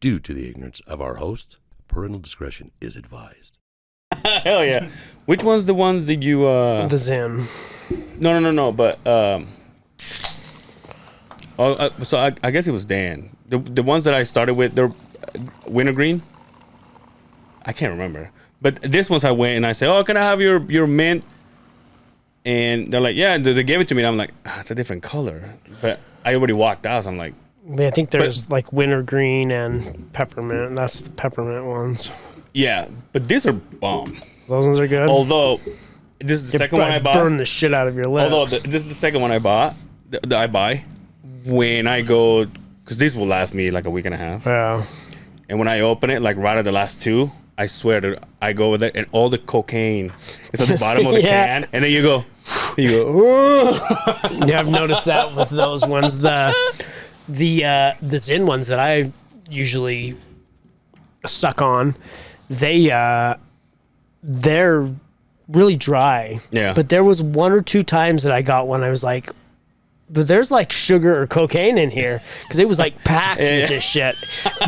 Due to the ignorance of our host, parental discretion is advised. Hell yeah. Which one's the ones that you The Zen. No, but so I guess it was Dan. The ones that I started with, they're wintergreen. I can't remember. But this ones I went and I said, "Oh, can I have your mint?" And they're like, "Yeah." They gave it to me and I'm like, "It's a different color." But I already walked out, so I'm like, I think there's like wintergreen and peppermint. That's the peppermint ones. yeah, but these are bomb. Those ones are good. Although this is the second one I bought. Burn the shit out of your lips. Although this is the second one I bought. That I buy when I go, because these will last me like a week and a half. Yeah. And when I open it, like right at the last two, I swear to I go with it, and all the cocaine is at the bottom of the can, and then you go. Yeah, I've noticed that with those ones. The Zen ones that I usually suck on, they're really dry. Yeah. But there was one or two times that I got one. I was like, but there's like sugar or cocaine in here because it was like packed with this shit.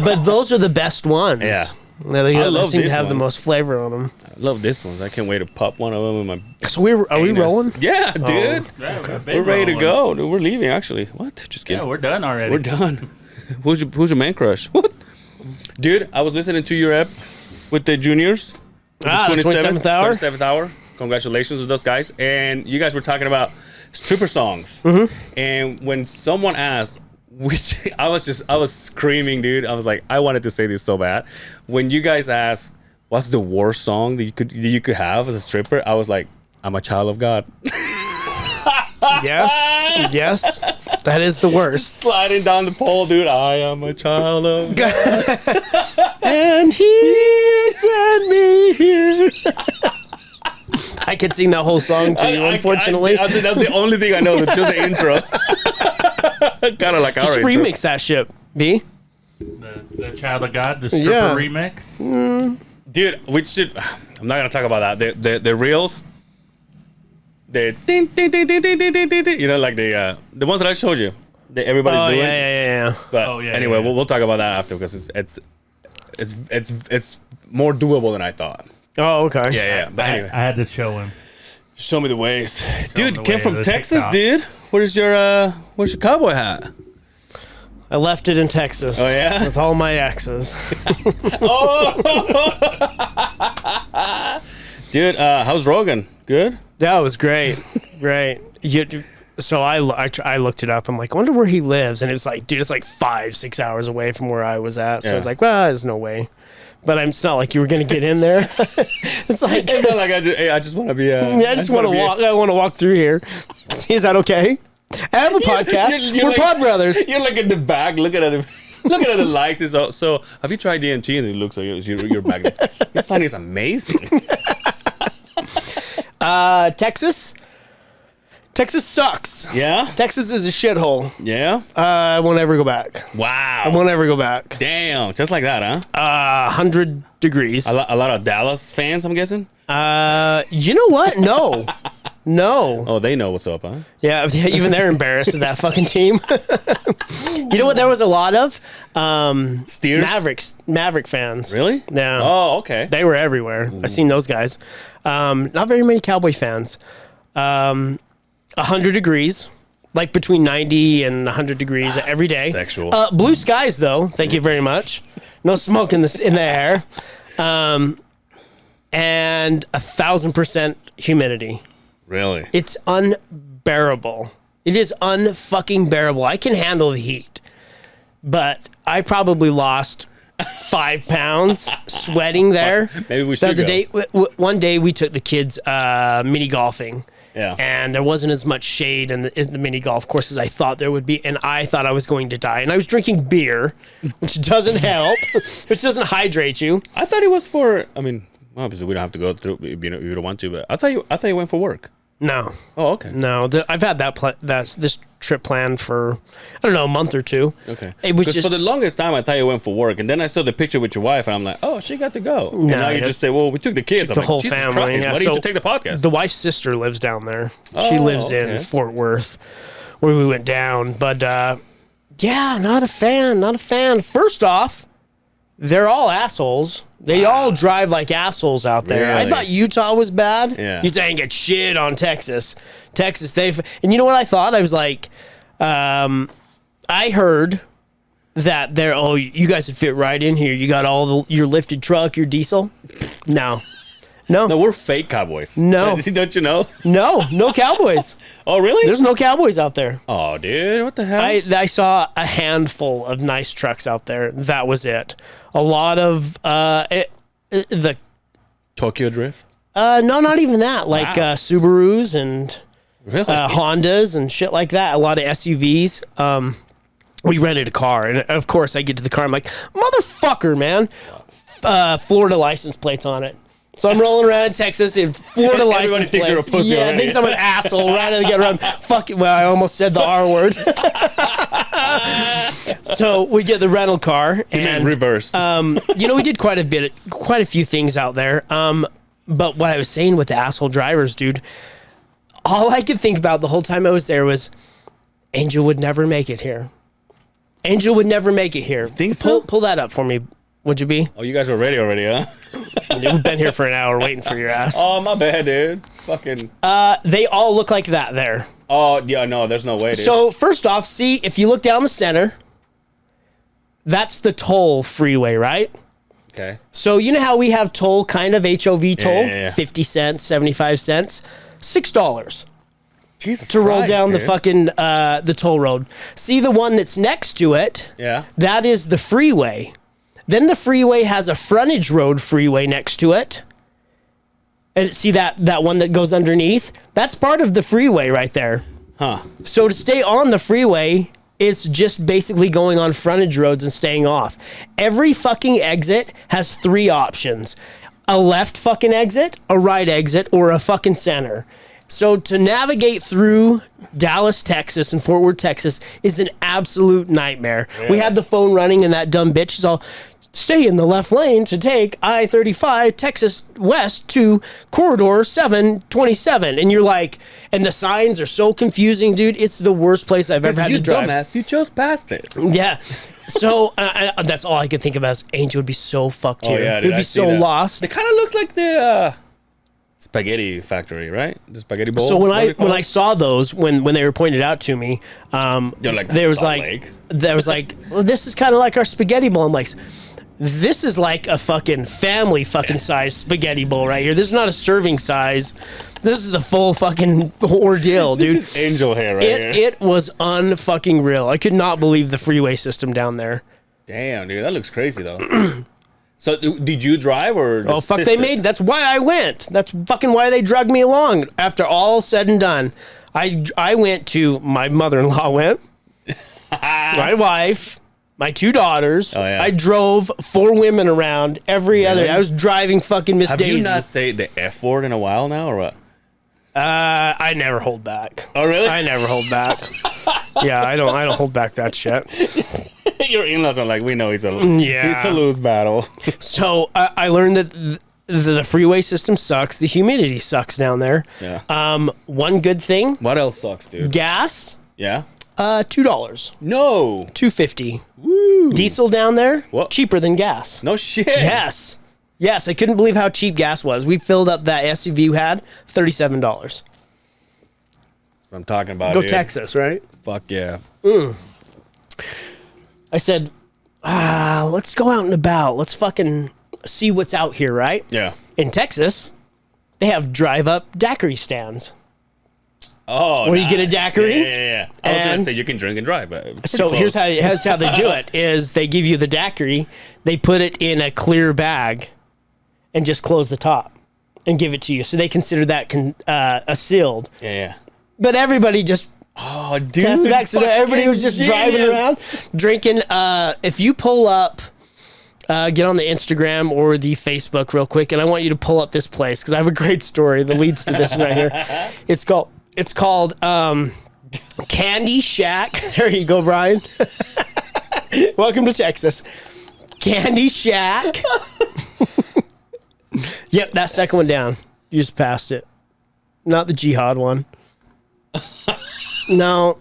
But those are the best ones. Yeah. They love seem to these have the ones. most flavor on them. I love this ones. I can't wait to pop one of them in my. So are we rolling? Yeah, dude. Yeah, We're ready to go. Dude, we're leaving actually. What? Just kidding. Yeah, we're done already. We're done. Who's your man crush? What? Dude, I was listening to your ep with the juniors. The 27th hour. 27th hour. Congratulations to those guys. And you guys were talking about stripper songs. And when someone asked, which I was screaming, dude. I was like, I wanted to say this so bad. When you guys asked, what's the worst song that you could have as a stripper? I was like, I'm a child of God. Yes, that is the worst. Sliding down the pole, dude. I am a child of God. And he sent me here. I could sing that whole song to you, unfortunately. I think that's the only thing I know. That's just the intro. Kind of like our Just intro. remix that shit, B. The Child of God, the stripper remix. Dude, we should. I'm not gonna talk about that. The reels. The ding, ding, ding, ding, ding, ding, ding, ding, you know, like the ones that I showed you. That everybody's doing. Yeah. But anyway, yeah. we'll talk about that after because it's more doable than I thought. Oh, okay. Yeah. But anyway, I had to show him. show me the ways, him dude. the Came way from of the Texas, TikTok. dude. Where's your cowboy hat? I left it in Texas. Oh, yeah? With all my exes. Dude, how's Rogan? Good. That was great. Great. So I looked it up. I'm like, I wonder where he lives. And it was like, dude, it's like 5-6 hours away from where I was at. So I was Yeah. like, well, there's no way. But it's not like you were going to get in there. It's like, It's not like I just want to be. I just want to walk. I want to walk through here. See, is that okay? I have a podcast. You're We're like- pod brothers. You're like in the back looking at him. Looking at the likes. So have you tried DMT? And it looks like you're back there. This song is amazing. Texas. Texas sucks. Yeah? Texas is a shithole. Yeah? I won't ever go back. Wow. I won't ever go back. Damn. Just like that, huh? 100 degrees. A lot of Dallas fans, I'm guessing? You know what? No. No. Oh, they know what's up, huh? Yeah, even they're embarrassed of that fucking team. You know what there was a lot of? Steers? Maverick fans. Really? Yeah. Oh, okay. They were everywhere. I seen those guys. Not very many Cowboy fans. 100 degrees, like between 90 and 100 degrees every day. Sexual. Blue skies, though. Thank you very much. No smoke in the air. And 1,000% humidity. Really? It's unbearable. It is unfucking bearable. I can handle the heat, but I probably lost 5 pounds sweating there. Maybe we should go. One day we took the kids mini golfing. Yeah. And there wasn't as much shade in the mini golf course as I thought there would be, and I thought I was going to die. And I was drinking beer, which doesn't help, which doesn't hydrate you. I thought it was for, I mean, obviously we don't have to go through if you don't want to, but I thought you went for work. No. Oh, okay. No, I've had this trip planned for, I don't know, a month or two. Okay. It was 'Cause just for the longest time I thought you went for work, and then I saw the picture with your wife, and I'm like, oh, she got to go. And No, now you yeah. just say, well, we took the kids. I'm the like, whole Jesus family. Christ, Yeah, why didn't so you take the podcast? The wife's sister lives down there. She Oh, lives okay. in Fort Worth, where we went down. But yeah, not a fan. Not a fan. First off, they're all assholes. They all drive like assholes out there. I Really? thought Utah was bad. Yeah. You didn't get shit on Texas. Texas, and you know what I thought? I was like, I heard that you guys would fit right in here. You got your lifted truck, your diesel. No, No, we're fake cowboys. No. Don't you know? no cowboys. Oh, really? There's no cowboys out there. Oh, dude, what the hell? I saw a handful of nice trucks out there. That was it. A lot of the Tokyo Drift? no, not even that. Like Wow. Subarus and Really? Hondas and shit like that. A lot of SUVs. We rented a car, and of course, I get to the car. I'm like, motherfucker, man. Florida license plates on it. So I'm rolling around in Texas in Florida Everybody license thinks plates. you're a pussy Yeah, already. thinks I'm an asshole. Right to get around. Fuck it. Well, I almost said the R word. So we get the rental car, and reverse. we did quite a few things out there. But what I was saying with the asshole drivers, dude, all I could think about the whole time I was there was Angel would never make it here. Angel would never make it here. Think so? Pull that up for me, would you be? Oh, you guys were ready already, huh? We've been here for an hour waiting for your ass. Oh, my bad, dude. Fucking. They all look like that there. Oh, yeah, no, there's no way, dude. So first off, see, if you look down the center, that's the toll freeway, right? Okay. So you know how we have toll, kind of HOV toll, yeah. 50 cents, 75 cents, $6 Jesus to roll Christ, down the dude. fucking the toll road. See the one that's next to it? Yeah. That is the freeway. Then the freeway has a frontage road freeway next to it. And see that one that goes underneath? That's part of the freeway right there. Huh. So to stay on the freeway, it's just basically going on frontage roads and staying off. Every fucking exit has 3 options. A left fucking exit, a right exit, or a fucking center. So to navigate through Dallas, Texas, and Fort Worth, Texas is an absolute nightmare. We had the phone running and that dumb bitch is all, stay in the left lane to take I-35 Texas West to corridor 727. And you're like, and the signs are so confusing, dude. It's the worst place I've ever had You to drive. dumbass, you chose past it. Yeah. So that's all I could think of as Angel would be so fucked here. yeah, He dude, would be I see so that. lost. It kind of looks like the spaghetti factory, right? The spaghetti bowl. So What do when you call I it? saw those when they were pointed out to me, You're like, there was Salt like Lake. well, this is kind of like our spaghetti bowl. I'm like, this is like a fucking family fucking size spaghetti bowl right here. This is not a serving size. This is the full fucking ordeal, dude. This is angel hair right here. It was unfucking real. I could not believe the freeway system down there. Damn, dude, that looks crazy though. So did you drive or? Oh fuck! That's why I went. That's fucking why they drugged me along. After all said and done, I went to my mother-in-law went, my wife, my 2 daughters. Oh, yeah. I drove 4 women around every other. I was driving fucking Miss Have Daisy. you not said the F word in a while now or what? I never hold back. Oh really? I never hold back. Yeah, I don't hold back that shit. Your in-laws are like, we know he's a Yeah. lose battle. So I learned that the freeway system sucks. The humidity sucks down there. Yeah. One good thing, What else sucks, dude? gas, Yeah. $2, No. $2.50. Woo. Diesel down there, What? cheaper than gas. No shit. Yes, I couldn't believe how cheap gas was. We filled up that SUV we had, $37. I'm talking about. Go dude. Texas, right? Fuck yeah. I said, let's go out and about. Let's fucking see what's out here, right? Yeah. In Texas, they have drive-up daiquiri stands. Oh. Where you get a daiquiri? Yeah. I was gonna And- say you can drink and drive, but So pretty here's close. how they do it: is they give you the daiquiri, they put it in a clear bag, and just close the top, and give it to you. So they consider that a sealed. Yeah. But everybody just Oh, dude. tested back. So everybody was just fucking driving around, genius. drinking. If you pull up, get on the Instagram or the Facebook real quick, and I want you to pull up this place because I have a great story that leads to this right here. It's called Candy Shack. There you go, Brian. Welcome to Texas. Candy Shack. Yep, that second one down. You just passed it. Not the jihad one. No.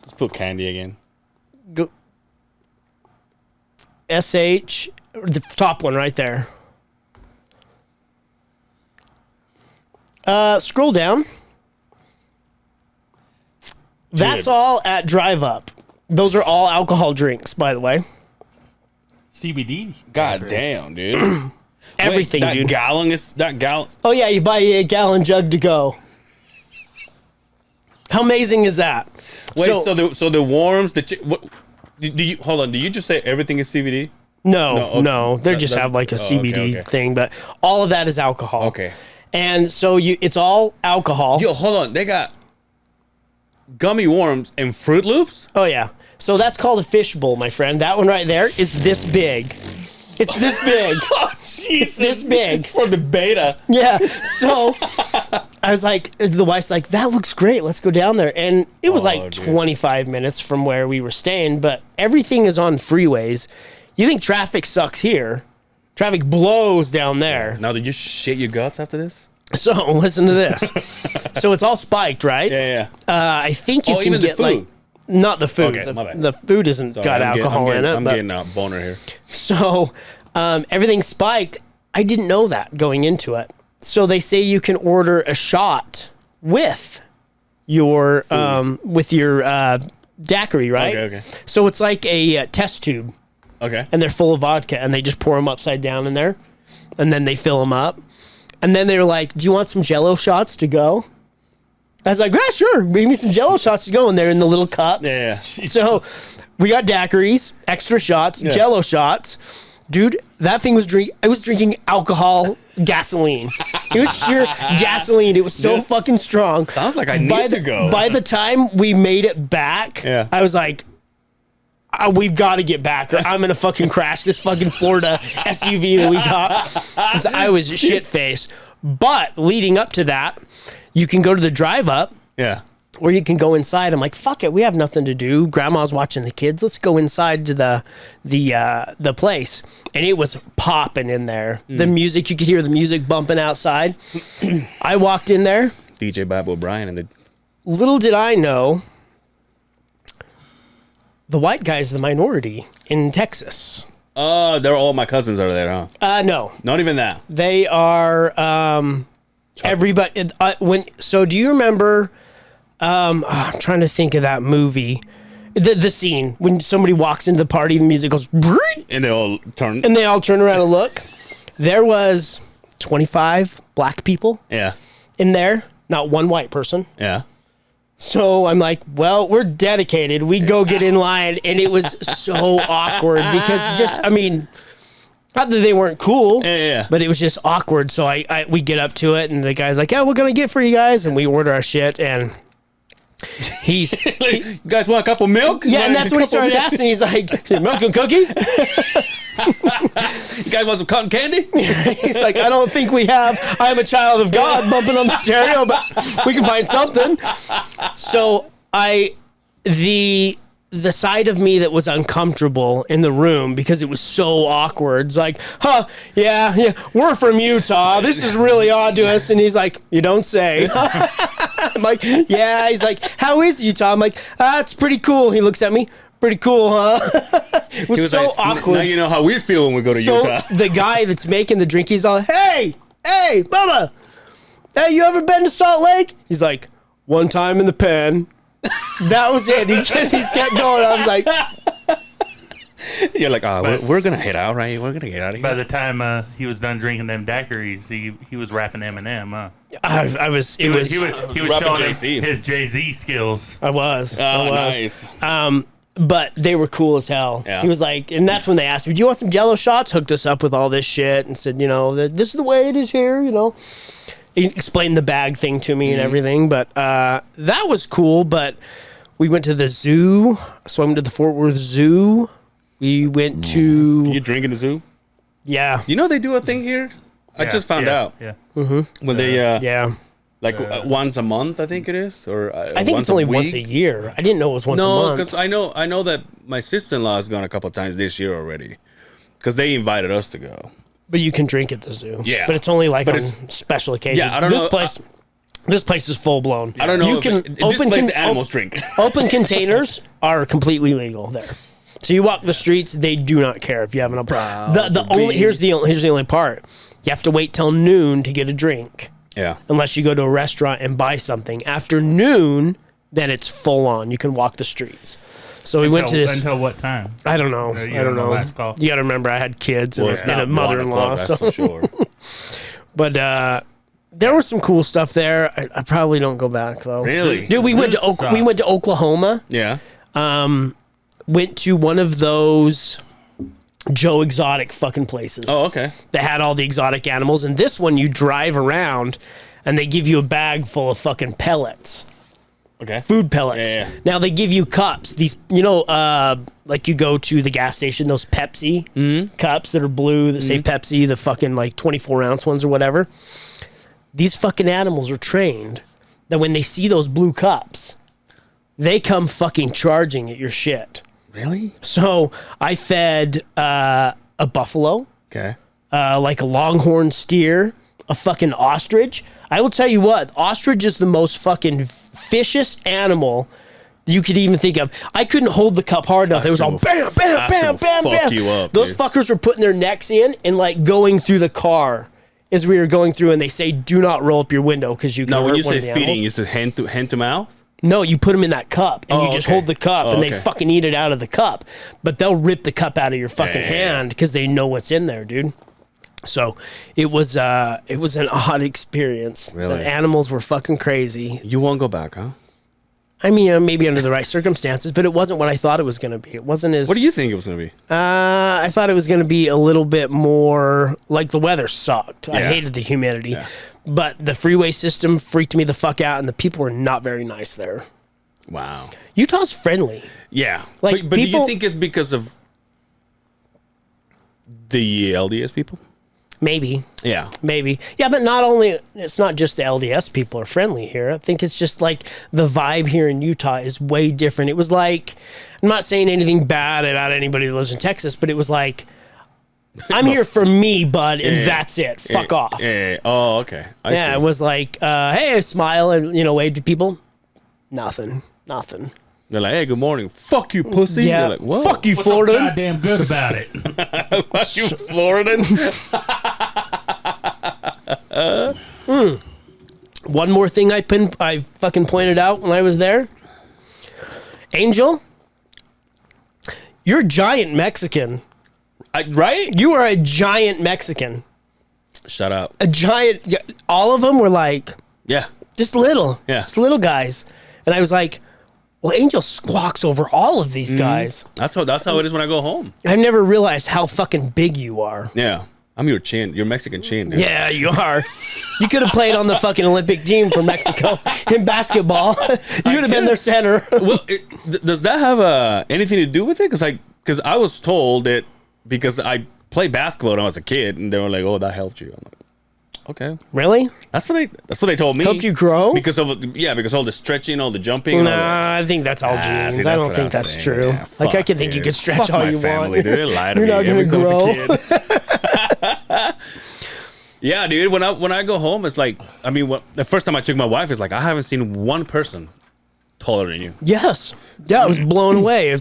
Let's put candy again. Go. SH, the top one right there. Scroll down. That's all at Drive Up. Those are all alcohol drinks, by the way. CBD. God damn, dude. Everything, Wait, dude. That gallon. Oh yeah, you buy a gallon jug to go. How amazing is that? Wait, so the worms, what? Do you hold on? Do you just say everything is CBD? No, okay. no, they just have like a CBD thing, but all of that is alcohol. Okay. And so it's all alcohol. Yo, hold on. They got gummy worms and Fruit Loops? Oh yeah. So that's called a fishbowl, my friend. That one right there is this big. It's this big. Oh, Jesus. It's this big. It's for the beta. Yeah. So I was like, the wife's like, that looks great. Let's go down there. And it was like dude. 25 minutes from where we were staying, but everything is on freeways. You think traffic sucks here? Traffic blows down there. Now, did you shit your guts after this? So listen to this. So it's all spiked, right? Yeah. I think you can even the get like food? not the food. Okay, my bad. The food isn't got alcohol in it. I'm but- getting a boner here. So everything's spiked. I didn't know that going into it. So they say you can order a shot with your daiquiri, right? Okay. So it's like a test tube, Okay. and they're full of vodka, and they just pour them upside down in there, and then they fill them up, and then they're like, "Do you want some Jello shots to go?" I was like, "Yeah, sure. Give me some Jello shots to go," and they're in the little cups. Yeah. So we got daiquiris, extra shots, Jello shots. Dude, that thing was I was drinking alcohol gasoline. It was sheer gasoline. It was so This fucking strong. sounds like I need to go. By the time we made it back, Yeah. I was like, we've got to get back or I'm going to fucking crash this fucking Florida SUV that we got. 'Cause I was shit-faced. But leading up to that, you can go to the Drive Up. Yeah. Or you can go inside. I'm like, fuck it, we have nothing to do. Grandma's watching the kids. Let's go inside to the place. And it was popping in there. The music, you could hear the music bumping outside. I walked in there. DJ Bob O'Brien and the. Little did I know, the white guy's the minority in Texas. Oh, they're all my cousins are there, huh? No, Not even that. they are everybody. So do you remember? I'm trying to think of that movie. The scene when somebody walks into the party, the music goes, And they all turn. and they all turn around and look. There was 25 black people Yeah. in there, not one white person. Yeah. So I'm like, well, we're dedicated. We go get in line, and it was so awkward because not that they weren't cool, Yeah. but it was just awkward. So we get up to it, and the guy's like, yeah, we're gonna get for you guys, and we order our shit, and You guys want a cup of milk? yeah, and that's when he started asking. He's like, milk and cookies? You guys want some cotton candy? He's like, I don't think we have I'm a Child of God bumping on the stereo, but we can find something. So the side of me that was uncomfortable in the room because it was so awkward. It's like, yeah, we're from Utah. This is really odd to us. And he's like, you don't say. I'm like, yeah. He's like, how is Utah? I'm like, it's pretty cool. He looks at me. Pretty cool, huh? It was so like, awkward. Now you know how we feel when we go to So Utah. the guy that's making the drink, he's all, hey, Bubba, hey, you ever been to Salt Lake? He's like, one time in the pen. That was it. He kept going. I was like, You're like, we're gonna head out, right? We're gonna get out of By here. the time he was done drinking them daiquiris, he was rapping Eminem, huh? I was. It was. He was Rapping showing Jay-Z. his Jay-Z skills. I was. Oh, nice. But they were cool as hell. Yeah. He was like, and that's when they asked me, "Do you want some Jello shots?" Hooked us up with all this shit and said, this is the way it is here. He explained the bag thing to me and everything. But that was cool. But we went to the zoo. Swam to the Fort Worth Zoo. We went to You drink in the zoo? yeah. You know they do a thing here. I just found out Yeah. when they Yeah. once a month, I think it is, or I think it's only once a year. I didn't know it was once a No, month. because I know that my sister-in-law has gone a couple of times this year already, because they invited us to go. But you can drink at the zoo. Yeah. But it's only like But on special occasions. Yeah, I don't this know. Place, this place is full blown. I don't know. You if can this place the animals drink. Open containers are completely legal there. So you walk the streets, they do not care if you have an here's the only part. You have to wait till noon to get a drink. Yeah. Unless you go to a restaurant and buy something. After noon, then it's full on. You can walk the streets. So we went to this. Until what time? I don't know. You I don't know. last call. You got to remember, I had kids and, it's and a not mother-in-law. 1 o'clock, So. that's for sure. But there was some cool stuff there. I probably don't go back though. Really? Dude, we went to Oklahoma. Yeah. Went to one of those Joe Exotic fucking places. Oh, okay. That had all the exotic animals. And this one, you drive around and they give you a bag full of fucking pellets. Okay. Food pellets. Yeah. Now they give you cups. These, like you go to the gas station, those Pepsi cups that are blue that say Pepsi, the fucking like 24-ounce ones or whatever. These fucking animals are trained that when they see those blue cups, they come fucking charging at your shit. Really? So I fed a buffalo, Okay. like a longhorn steer, a fucking ostrich. I will tell you what, ostrich is the most fucking vicious animal you could even think of. I couldn't hold the cup hard enough. It was all bam, bam, bam, bam, fuck bam. you up, Those dude. fuckers were putting their necks in and like going through the car as we were going through, and they say, do not roll up your window because you can Now, hurt when you one say of the feeding, animals. you say hand to mouth? No, you put them in that cup and Oh, you just okay. hold the cup Oh, and they okay. fucking eat it out of the cup. But they'll rip the cup out of your fucking Yeah. hand because they know what's in there, dude. So it was an odd experience. Really? The animals were fucking crazy. You won't go back, huh? I mean, maybe under the right circumstances, but it wasn't what I thought it was going to be. It wasn't as. What do you think it was going to be? I thought it was going to be a little bit more like the weather sucked. I Yeah. hated the humidity, Yeah. but the freeway system freaked me the fuck out, and the people were not very nice there. Wow. Utah's friendly. Yeah. Like, but do people- you think it's because of the LDS people? Maybe. Yeah. Maybe. Yeah, but not only, it's not just the LDS people are friendly here. I think it's just like the vibe here in Utah is way different. It was like, I'm not saying anything bad about anybody that lives in Texas, but it was like, I'm here for me, bud, and that's it. Fuck off. Yeah. Oh, okay. I Yeah, see. it was like, hey, I smile and, wave to people. Nothing. They're like, hey, good morning. Fuck you, pussy. Yeah. You're like, what? Fuck you, What's so Florida. goddamn good about it? Fuck you, Floridan. One more thing I fucking pointed out when I was there. Angel, you're a giant Mexican. Right? You are a giant Mexican. Shut up. A giant. Yeah, all of them were like Yeah. just little. Yeah. Just little guys. And I was like, well, Angel squawks over all of these guys. That's how it is when I go home. I've never realized how fucking big you are. Yeah. I'm your chin. Your Mexican chin, dude. Yeah, you are. You could have played on the fucking Olympic team for Mexico in basketball. You would have been their center. Well, does that have anything to do with it? Because I was told that because I played basketball when I was a kid, and they were like, "Oh, that helped you." I'm like, "Okay, Really? that's what they told me." Helped you grow? because of all the stretching, all the jumping. and all that. Nah, I think that's all genes. see, I that's don't what think I'm that's saying. true. Yeah, Like, I fuck, can think you dude. could stretch Fuck all my you family, want. Dude. They lied to You're me not ever gonna since I was grow. a kid. Yeah, dude. When I go home, it's like, I mean, the first time I took my wife, it's like I haven't seen one person taller than you. Yes. Yeah, I was blown away.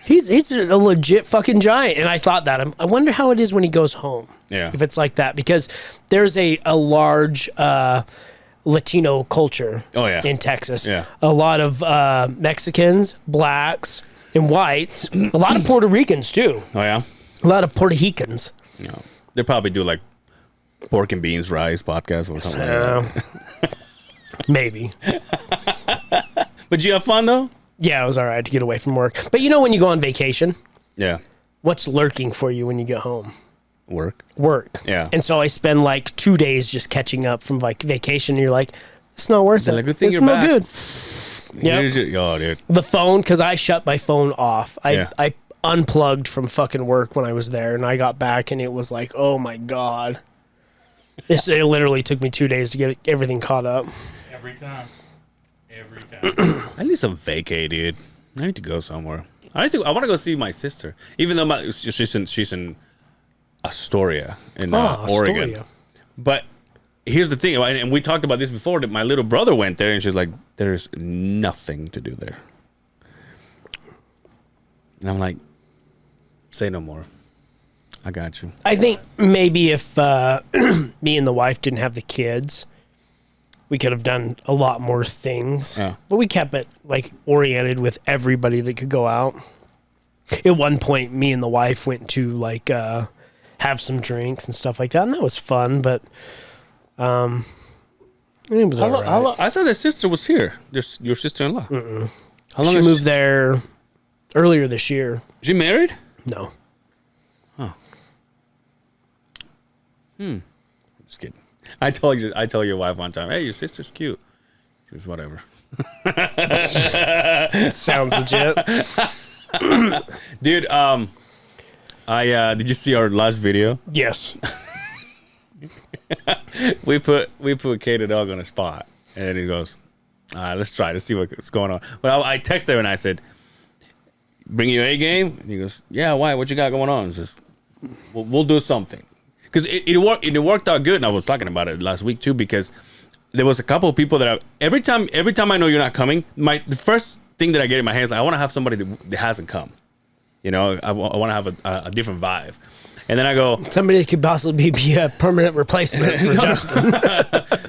He's a legit fucking giant. And I thought that. I wonder how it is when he goes home. Yeah. If it's like that. Because there's a large Latino culture Oh, yeah. in Texas. Yeah. A lot of Mexicans, blacks, and whites. A lot of Puerto Ricans, too. Oh yeah. A lot of Puerto Ricans. You know, they probably do like pork and beans rice podcast or something. Like that. Maybe. But you have fun though. Yeah, it was all right to get away from work. But when you go on vacation, Yeah. what's lurking for you when you get home? Work. Work. Yeah. And so I spend like 2 days just catching up from like vacation. And you're like, it's not worth it. like, good thing It's you're no back. good. Yep. Here's oh, dude. The phone, because I shut my phone off. Yeah. I unplugged from fucking work when I was there, and I got back, and it was like, oh my God. It literally took me 2 days to get everything caught up. Every time. I need some vacay, dude. I need to go somewhere. I want to go see my sister, even though she's in Astoria in Oregon. Astoria. But here's the thing, and we talked about this before, that my little brother went there, and she's like, "There's nothing to do there." And I'm like, Say no more. I got you. I think maybe if me and the wife didn't have the kids, we could have done a lot more things. Yeah. But we kept it like oriented with everybody that could go out. At one point, me and the wife went to like have some drinks and stuff like that, and that was fun. But it was all right. I thought the sister was here. Your sister-in-law. How long She has moved there earlier this year. She married? No. Just kidding. I told your wife one time, hey, your sister's cute. She was whatever. Sounds legit. Dude, I did you see our last video? Yes. We put Kate the dog on a spot, and then he goes, all right, let's try to see what's going on. But I texted him and I said, bring your A game? And he goes, yeah, why? What you got going on? It's just, we'll do something. Because it worked out good, and I was talking about it last week too, because there was a couple of people that every time I know you're not coming, the first thing that I get in my head is like, I want to have somebody that hasn't come. You know, I want to have a different vibe. And then I go, somebody that could possibly be a permanent replacement for Justin.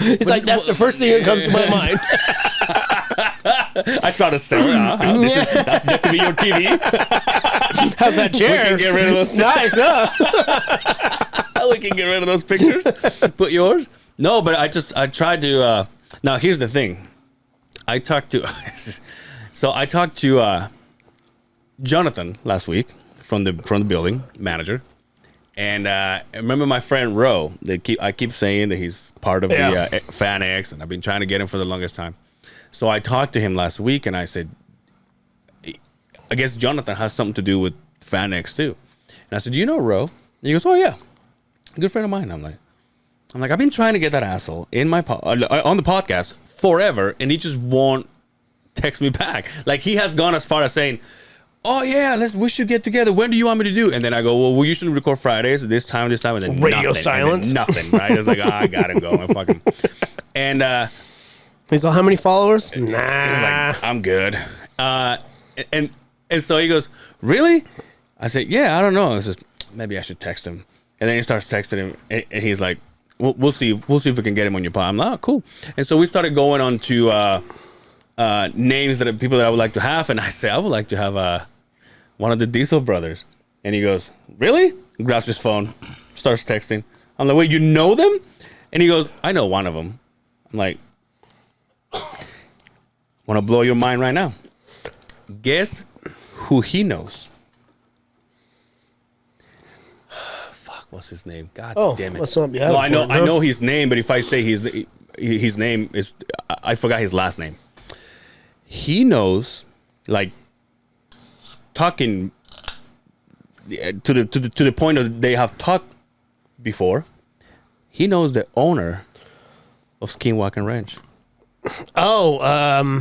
It's like, that's the first thing that comes to my mind. I try to say, that could be your TV. How's that chair? We can get rid of those. Nice, huh? We can get rid of those pictures. Put yours. No, but I tried to. Now here's the thing. I talked to Jonathan last week from the building manager, and I remember my friend Ro. I keep saying that he's part of the Fan X, and I've been trying to get him for the longest time. So I talked to him last week, and I said, I guess Jonathan has something to do with Fan X too. And I said, do you know Ro? And he goes, oh yeah, good friend of mine. I'm like, I've been trying to get that asshole in my on the podcast forever, and he just won't text me back. Like, he has gone as far as saying, oh yeah, we should get together. When do you want me to do? And then I go, well, we usually record Fridays at this time, and then radio nothing, silence, and then nothing. Right? It's like, I gotta go. I'm fucking. And he's like, how many followers? Nah, he's like, I'm good. And so he goes, really? I said, yeah, I don't know. It's just, maybe I should text him. And then he starts texting him, and he's like, we'll see if we can get him on your pod. I'm like, oh, cool. And so we started going on to names that are people that I would like to have, and I say, I would like to have one of the Diesel brothers. And he goes, really? He grabs his phone, starts texting. I'm like, wait, you know them? And he goes, I know one of them. I'm like, want to blow your mind right now. Guess who he knows? Fuck, what's his name? God damn it. Let's not be no, I know his name, but if I say his name is, I forgot his last name. He knows, like, talking to the point of they have talked before. He knows the owner of Skinwalker Ranch. Oh,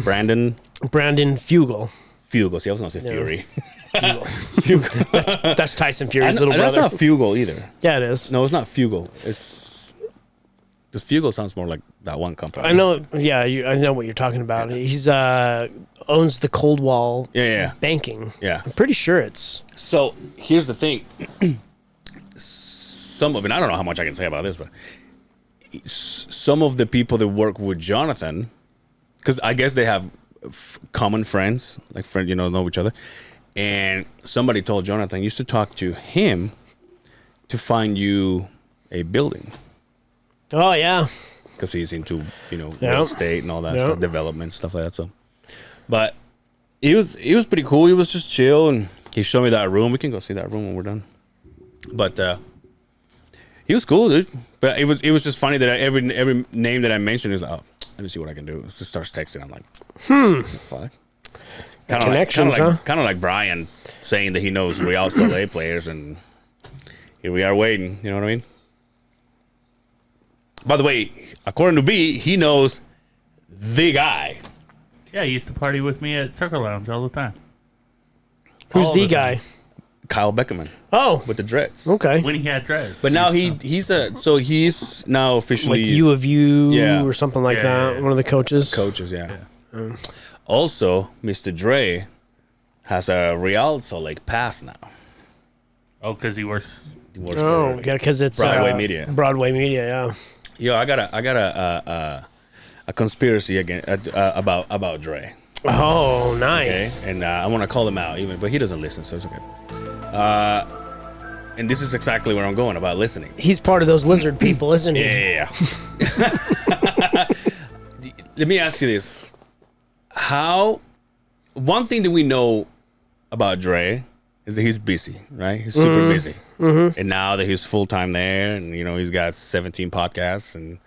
Brandon Fugel. Fugel. See, I was gonna say Fury. Fugel. That's Tyson Fury's little brother. That's not Fugel either. Yeah, it is. No, it's not Fugel. Because Fugel sounds more like that one company. I know. Yeah, I know what you're talking about. He's owns the Cold Wall. Banking. Yeah. I'm pretty sure it's. So here's the thing. Some of it, I don't know how much I can say about this, but some of the people that work with Jonathan, because I guess they have common friends, like know each other, and somebody told Jonathan, you should talk to him to find you a building. Oh yeah, because he's into real estate and all that stuff, development stuff like that. So, but he was pretty cool. He was just chill, and he showed me that room. We can go see that room when we're done. But he was cool, dude. But it was just funny that every name that I mentioned is like, oh, let me see what I can do. It just starts texting. I'm like, fuck. Connections, kind of like Brian saying that he knows Real LA players, and here we are waiting. You know what I mean? By the way, according to B, he knows the guy. Yeah, he used to party with me at Circle Lounge all the time. Who's the guy? Kyle Beckerman. Oh, with the dreads. Okay. When he had dreads. But now he's now officially like U of U or something like that. One of the coaches. Yeah. Also, Mr. Dre has a Real Salt Lake pass now. Oh, because he works. He works Oh, for yeah, because it's Broadway Media. Broadway Media, yeah. Yo, I got a conspiracy again about Dre. Oh, Okay, nice. and I want to call him out, but he doesn't listen, so it's okay. And this is exactly where I'm going about listening. He's part of those lizard people, isn't he? Yeah. Let me ask you this: one thing that we know about Dre is that he's busy, right? He's super busy, and now that he's full time there, and he's got 17 podcasts, and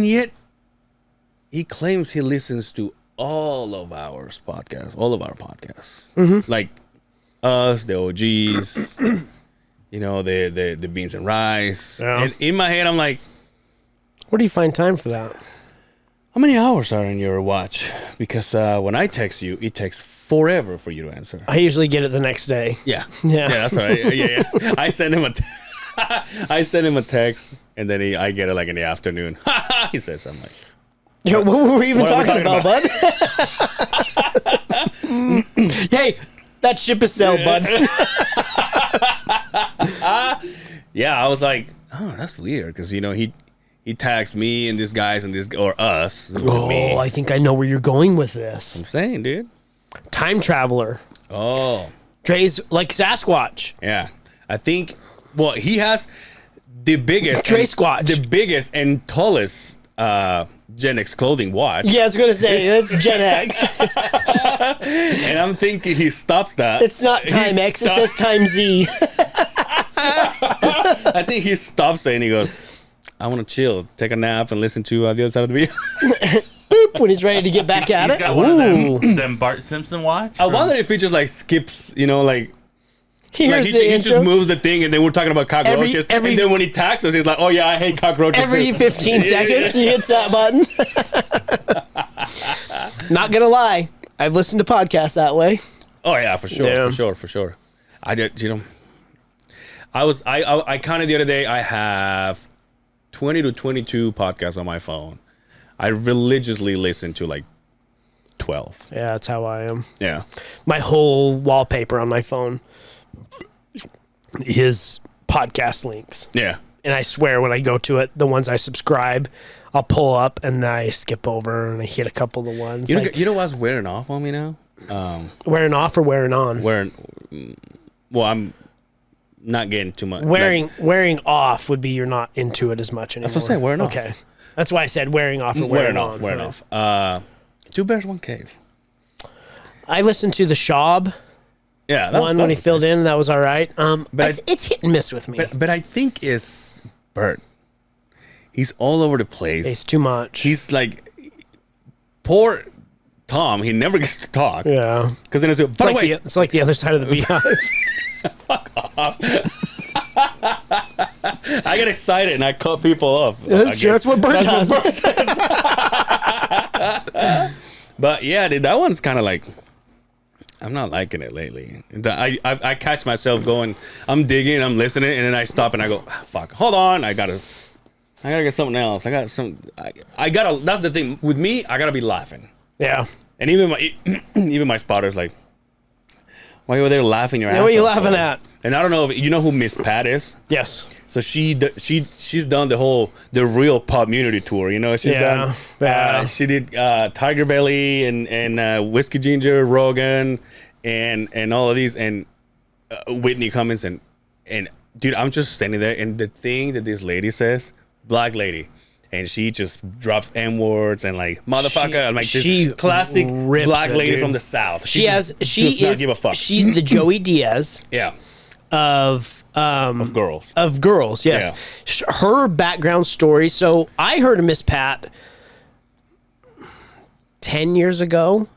yet he claims he listens to all of our podcasts, like us, the OGs, the beans and rice. Yeah. And in my head, I'm like, Where do you find time for that? how many hours are in your watch? Because when I text you, it takes forever for you to answer. I usually get it the next day. Yeah, Yeah. that's all right. Yeah. I send him a text, and then I get it like in the afternoon. He says something like, Yo, what were we even What are we talking about, bud? Hey, that ship is sailed, bud. yeah. I was like, oh, that's weird, because he tags me and these guys and or us. It wasn't me. Oh, I think I know where you're going with this. I'm saying, dude. Time traveler. Oh, Dre's like Sasquatch. yeah. I think. Well, he has the biggest Dre Squatch. the biggest and tallest Gen X clothing watch. Yeah, I was gonna say that's Gen X. And I'm thinking he stops that. It's not Time X. It says Time Z. I think he stops it and he goes, I want to chill, take a nap, and listen to the other side of the video. Boop, when he's ready to get back at He's it. got one Ooh. of them Bart Simpson watch. I wonder if he just like skips, like Here's he the just intro. moves the thing, and then we're talking about cockroaches. Every- and then when he tags us, he's like, oh yeah, I hate cockroaches. Every too." 15 seconds, he hits that button. Not gonna lie, I've listened to podcasts that way. Oh yeah, for sure, Yeah. for sure. I did, I counted the other day. I have 20 to 22 podcasts on my phone. I religiously listen to like 12. Yeah, that's how I am. Yeah. My whole wallpaper on my phone is podcast links. Yeah. And I swear when I go to it, the ones I subscribe, I'll pull up and I skip over and I hit a couple of the ones. You know what's wearing off on me now? Wearing off or wearing on? Well, I'm not getting too much. Wearing off would be you're not into it as much anymore. That's what I said, wearing off. Okay. That's why I said wearing off or wearing on. Wearing right. off. Two Bears, One Cave. I listened to the Shab Yeah, that one when he filled in. That was all right. But it's hit and miss with me. But I think it's Bert. He's all over the place. It's too much. He's like, poor Tom. He never gets to talk. Yeah. Because then It's like the other side of the Beehive. I get excited and I cut people off. That's what Bert does. But yeah, dude, that one's kind of like, I'm not liking it lately. I catch myself going, I'm digging, I'm listening, and then I stop and I go, "Ah, fuck, hold on, I gotta get something else. That's the thing with me. I gotta be laughing, Yeah. and even my spotter's like, why are you there laughing your ass What are you off laughing for?" at? And I don't know if you know who Miss Pat is. Yes. So she's done the real pop community tour. She's done. Yeah. She did Tiger Belly and Whiskey Ginger, Rogan, and all of these, and Whitney Cummings, and dude, I'm just standing there, and the thing that this lady says, black lady, and she just drops N words and like motherfucker, and like she this classic rips black it, lady dude. from the South. She does not give a fuck. She's the Joey Diaz Yeah, of girls. Of girls, yes. Her background story. So I heard of Miss Pat 10 years ago.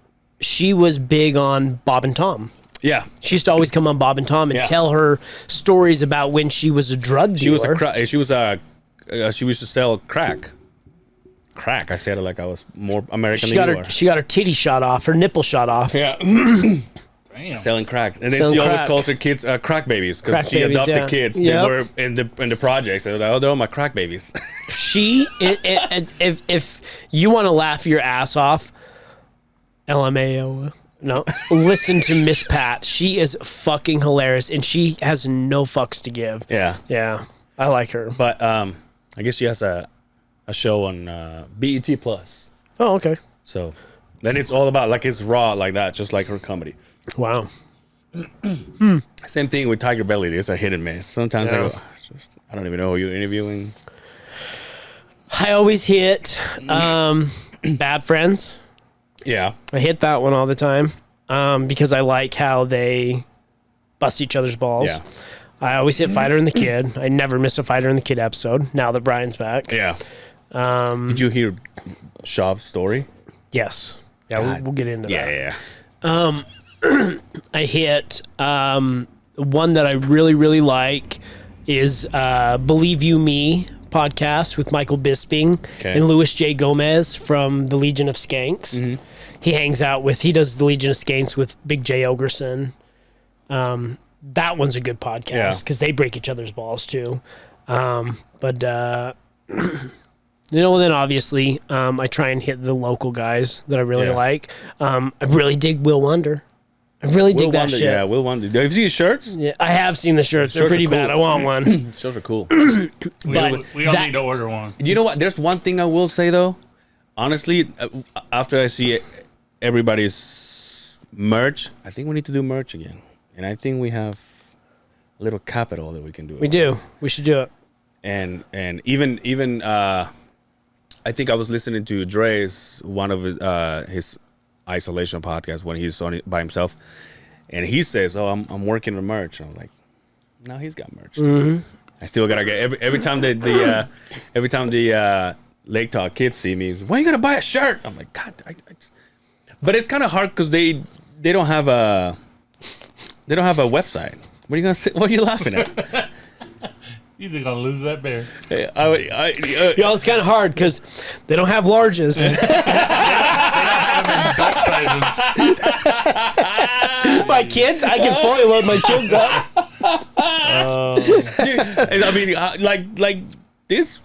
She was big on Bob and Tom. Yeah, She used to always come on Bob and Tom and tell her stories about when she was a drug dealer. She used to sell crack. Crack. I said it like I was more American She than got you her. are. She got her titty shot off. Her nipple shot off. Yeah. Damn. Selling crack, and then Selling she always crack. calls her kids crack babies Crack because she babies, adopted yeah. kids. Yep. They were in the projects. So they're like, oh, they're all my crack babies. If you want to laugh your ass off, LMAO. No. Listen to Miss Pat. She is fucking hilarious, and she has no fucks to give. Yeah. Yeah. I like her. But I guess she has a show on BET Plus. Oh, okay. So then it's all about, like, it's raw like that, just like her comedy. Wow. Same thing with Tiger Belly. It's a hit and miss. Sometimes Yeah. I don't even know who you're interviewing. I always hit Bad Friends. Yeah. I hit that one all the time because I like how they bust each other's balls. Yeah. I always hit Fighter and the Kid. I never miss a Fighter and the Kid episode now that Brian's back. Yeah. Did you hear Shab's story? Yes. Yeah, we'll get into that. Yeah. I hit one that I really, really like is Believe You Me podcast with Michael Bisping and Louis J. Gomez from the Legion of Skanks. Mm-hmm. He does the Legion of Skanks with Big J. Ogerson. That one's a good podcast because they break each other's balls too. But then obviously I try and hit the local guys that I really like. I really dig Will Wonder. I really dig that shit. Yeah, Will Wonder. Have you seen his shirts? Yeah, I have seen the shirts. They're pretty bad. I want one. Shirts are cool. We all that- need to order one. You know what? There's one thing I will say though. Honestly, after I see everybody's merch, I think we need to do merch again. And I think we have a little capital that we can do it. We do. We should do it. And even I think I was listening to Dre's one of his isolation podcasts when he's on it by himself, and he says, "Oh, I'm working on merch." I'm like, "No, he's got merch. I still gotta get every time the Lake Talk kids see me, why you gotta buy a shirt?" I'm like, God, but it's kind of hard because they don't have a website. What are you gonna say? What are you laughing at? You're just gonna lose that bear. Y'all, it's kind of hard because they don't have larges. Belt sizes. My kids, I can fully load my kids up. Dude, I mean, like this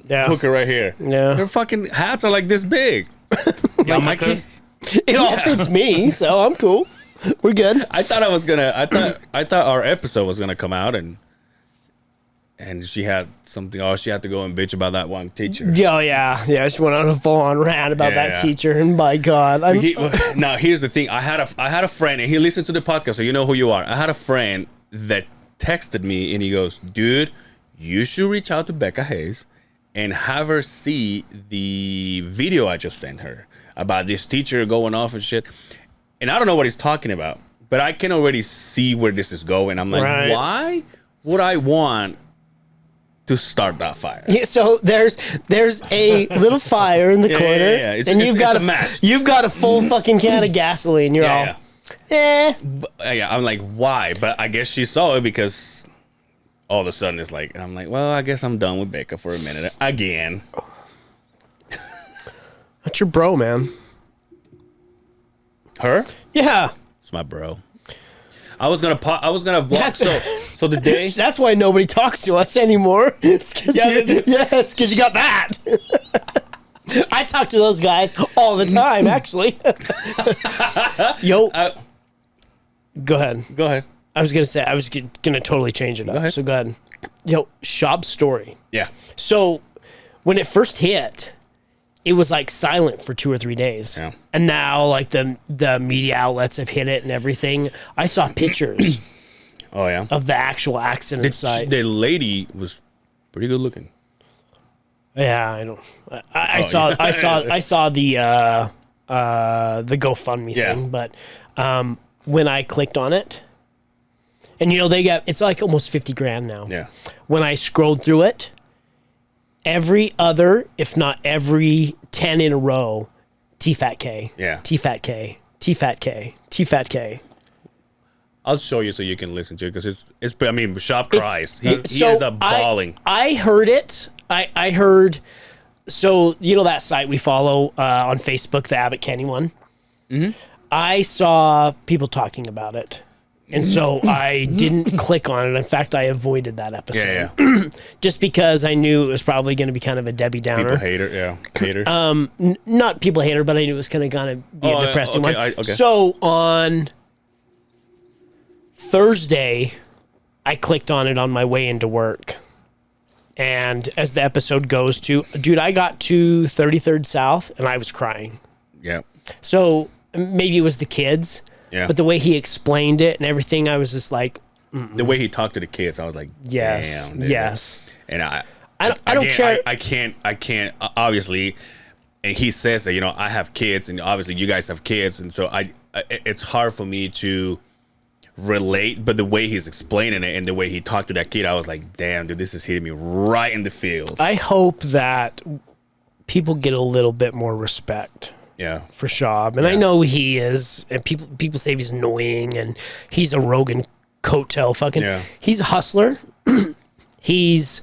hooker right here. Yeah. Their fucking hats are like this big. Like my kids. It all fits me, so I'm cool. We're good. I thought our episode was gonna come out and she had something. Oh, she had to go and bitch about that one teacher. Yeah. She went on a full-on rant about that Yeah. teacher, and by God, Now here's the thing. I had a friend, and he listened to the podcast, so you know who you are. I had a friend that texted me, and he goes, "Dude, you should reach out to Becca Hayes and have her see the video I just sent her about this teacher going off and shit." And I don't know what he's talking about, but I can already see where this is going. I'm like, why would I want to start that fire? Yeah, so there's a little fire in the corner, and you've got a match. You've got a full fucking can of gasoline. You're all, I'm like, why? But I guess she saw it because all of a sudden it's like, I'm like, well, I guess I'm done with Becca for a minute again. That's your bro, man. Her? Yeah. It's my bro. I was gonna vlog. So the day That's why nobody talks to us anymore. It's because you got that. I talk to those guys all the time, actually. Yo, go ahead. Go ahead. I was gonna totally change it up. ahead. So go ahead. Yo, Shab's story. Yeah. So when it first hit, it was like silent for 2 or 3 days. Yeah. And now like the media outlets have hit it and everything. I saw pictures Oh yeah. of the actual accident site. The lady was pretty good looking. Yeah, I don't. I saw the GoFundMe thing, but when I clicked on it, and it's like almost 50 grand now. Yeah. When I scrolled through it, every other, if not every 10 in a row, T-Fat K. Yeah. T-Fat K. T-Fat K. T-Fat K. I'll show you so you can listen to it because it's. I mean, Shab cries. He So ends up bawling. I heard it. I heard. So that site we follow on Facebook, the Abbott Kenny one. Mm-hmm. I saw people talking about it, And so I didn't click on it. In fact, I avoided that episode. Yeah. Just because I knew it was probably going to be kind of a Debbie Downer. People hater. Yeah. Haters. Not people hater, but I knew it was going to be a depressing one. Okay. So on Thursday, I clicked on it on my way into work. And as the episode goes to, dude, I got to 33rd South and I was crying. Yeah. So maybe it was the kids. Yeah. But the way he explained it and everything, I was just like, The way he talked to the kids, I was like, yes, damn, dude. yes. And I don't care. I can't. Obviously, and he says that I have kids, and obviously you guys have kids, and so it's hard for me to relate. But the way he's explaining it and the way he talked to that kid, I was like, damn, dude, this is hitting me right in the feels. I hope that people get a little bit more respect. Yeah. For Schaub. And I know he is, and people say he's annoying and he's a Rogan coattail fucking. Yeah. He's a hustler. He's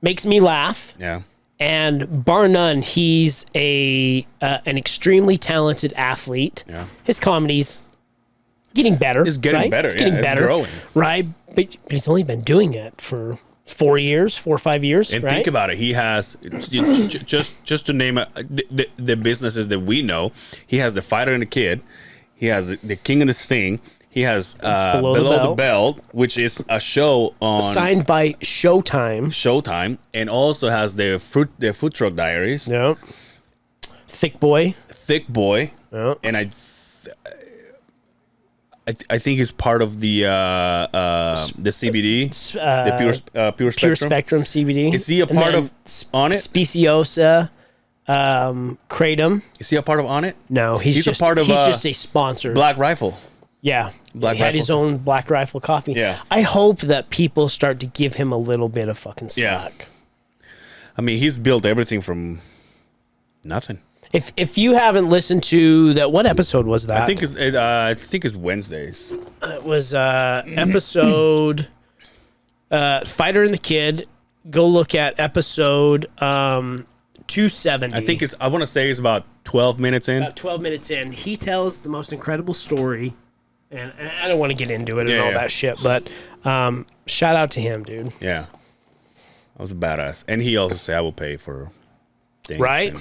makes me laugh. Yeah. And bar none, he's an extremely talented athlete. Yeah. His comedy's getting better. It's getting right? better. It's getting better. It's growing. Right? But he's only been doing it for 4 or 5 years. And right? think about it. He has just to name the businesses that we know. He has the Fighter and the Kid. He has the King and the Sting. He has Below the Belt, which is a show on signed by Showtime, and also has the Food Truck Diaries. Yeah. Thick Boy. Yeah. And I think he's part of the CBD, the pure spectrum CBD. Is he a part of On It? Speciosa, Kratom. Is he a part of On It? No, he's just a part of. He's just a sponsor. Black Rifle. Yeah, Black he had Rifle. his own Black Rifle coffee. Yeah. I hope that people start to give him a little bit of fucking slack. I mean, he's built everything from nothing. If you haven't listened to that, what episode was that? I think it's Wednesdays. It was episode Fighter and the Kid. Go look at episode 270. I think I want to say it's about 12 minutes in. About 12 minutes in. He tells the most incredible story, and I don't want to get into it and all that shit, but shout out to him, dude. Yeah, that was a badass, and he also said, "I will pay for things." Right.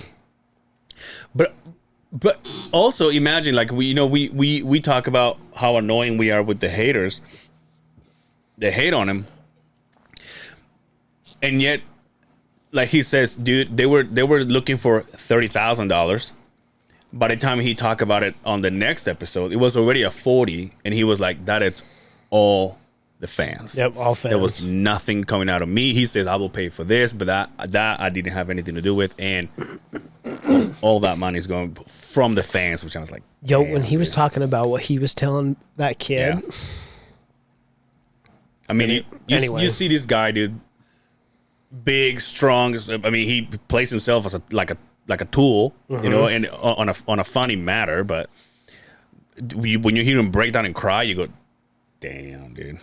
But also imagine, like, we talk about how annoying we are with the haters. They hate on him, and yet, like he says, dude, they were looking for $30,000. By the time he talked about it on the next episode, it was already a 40, and he was like, "That is all the fans." Yep, all fans. There was nothing coming out of me. He says, "I will pay for this," but that I didn't have anything to do with, and all that money is going from the fans, which I was like, yo, when he was talking about what he was telling that kid. Yeah. I mean, you see this guy, dude, big, strong. I mean, he plays himself as like a tool, and on a funny matter. But when you hear him break down and cry, you go, "Damn, dude."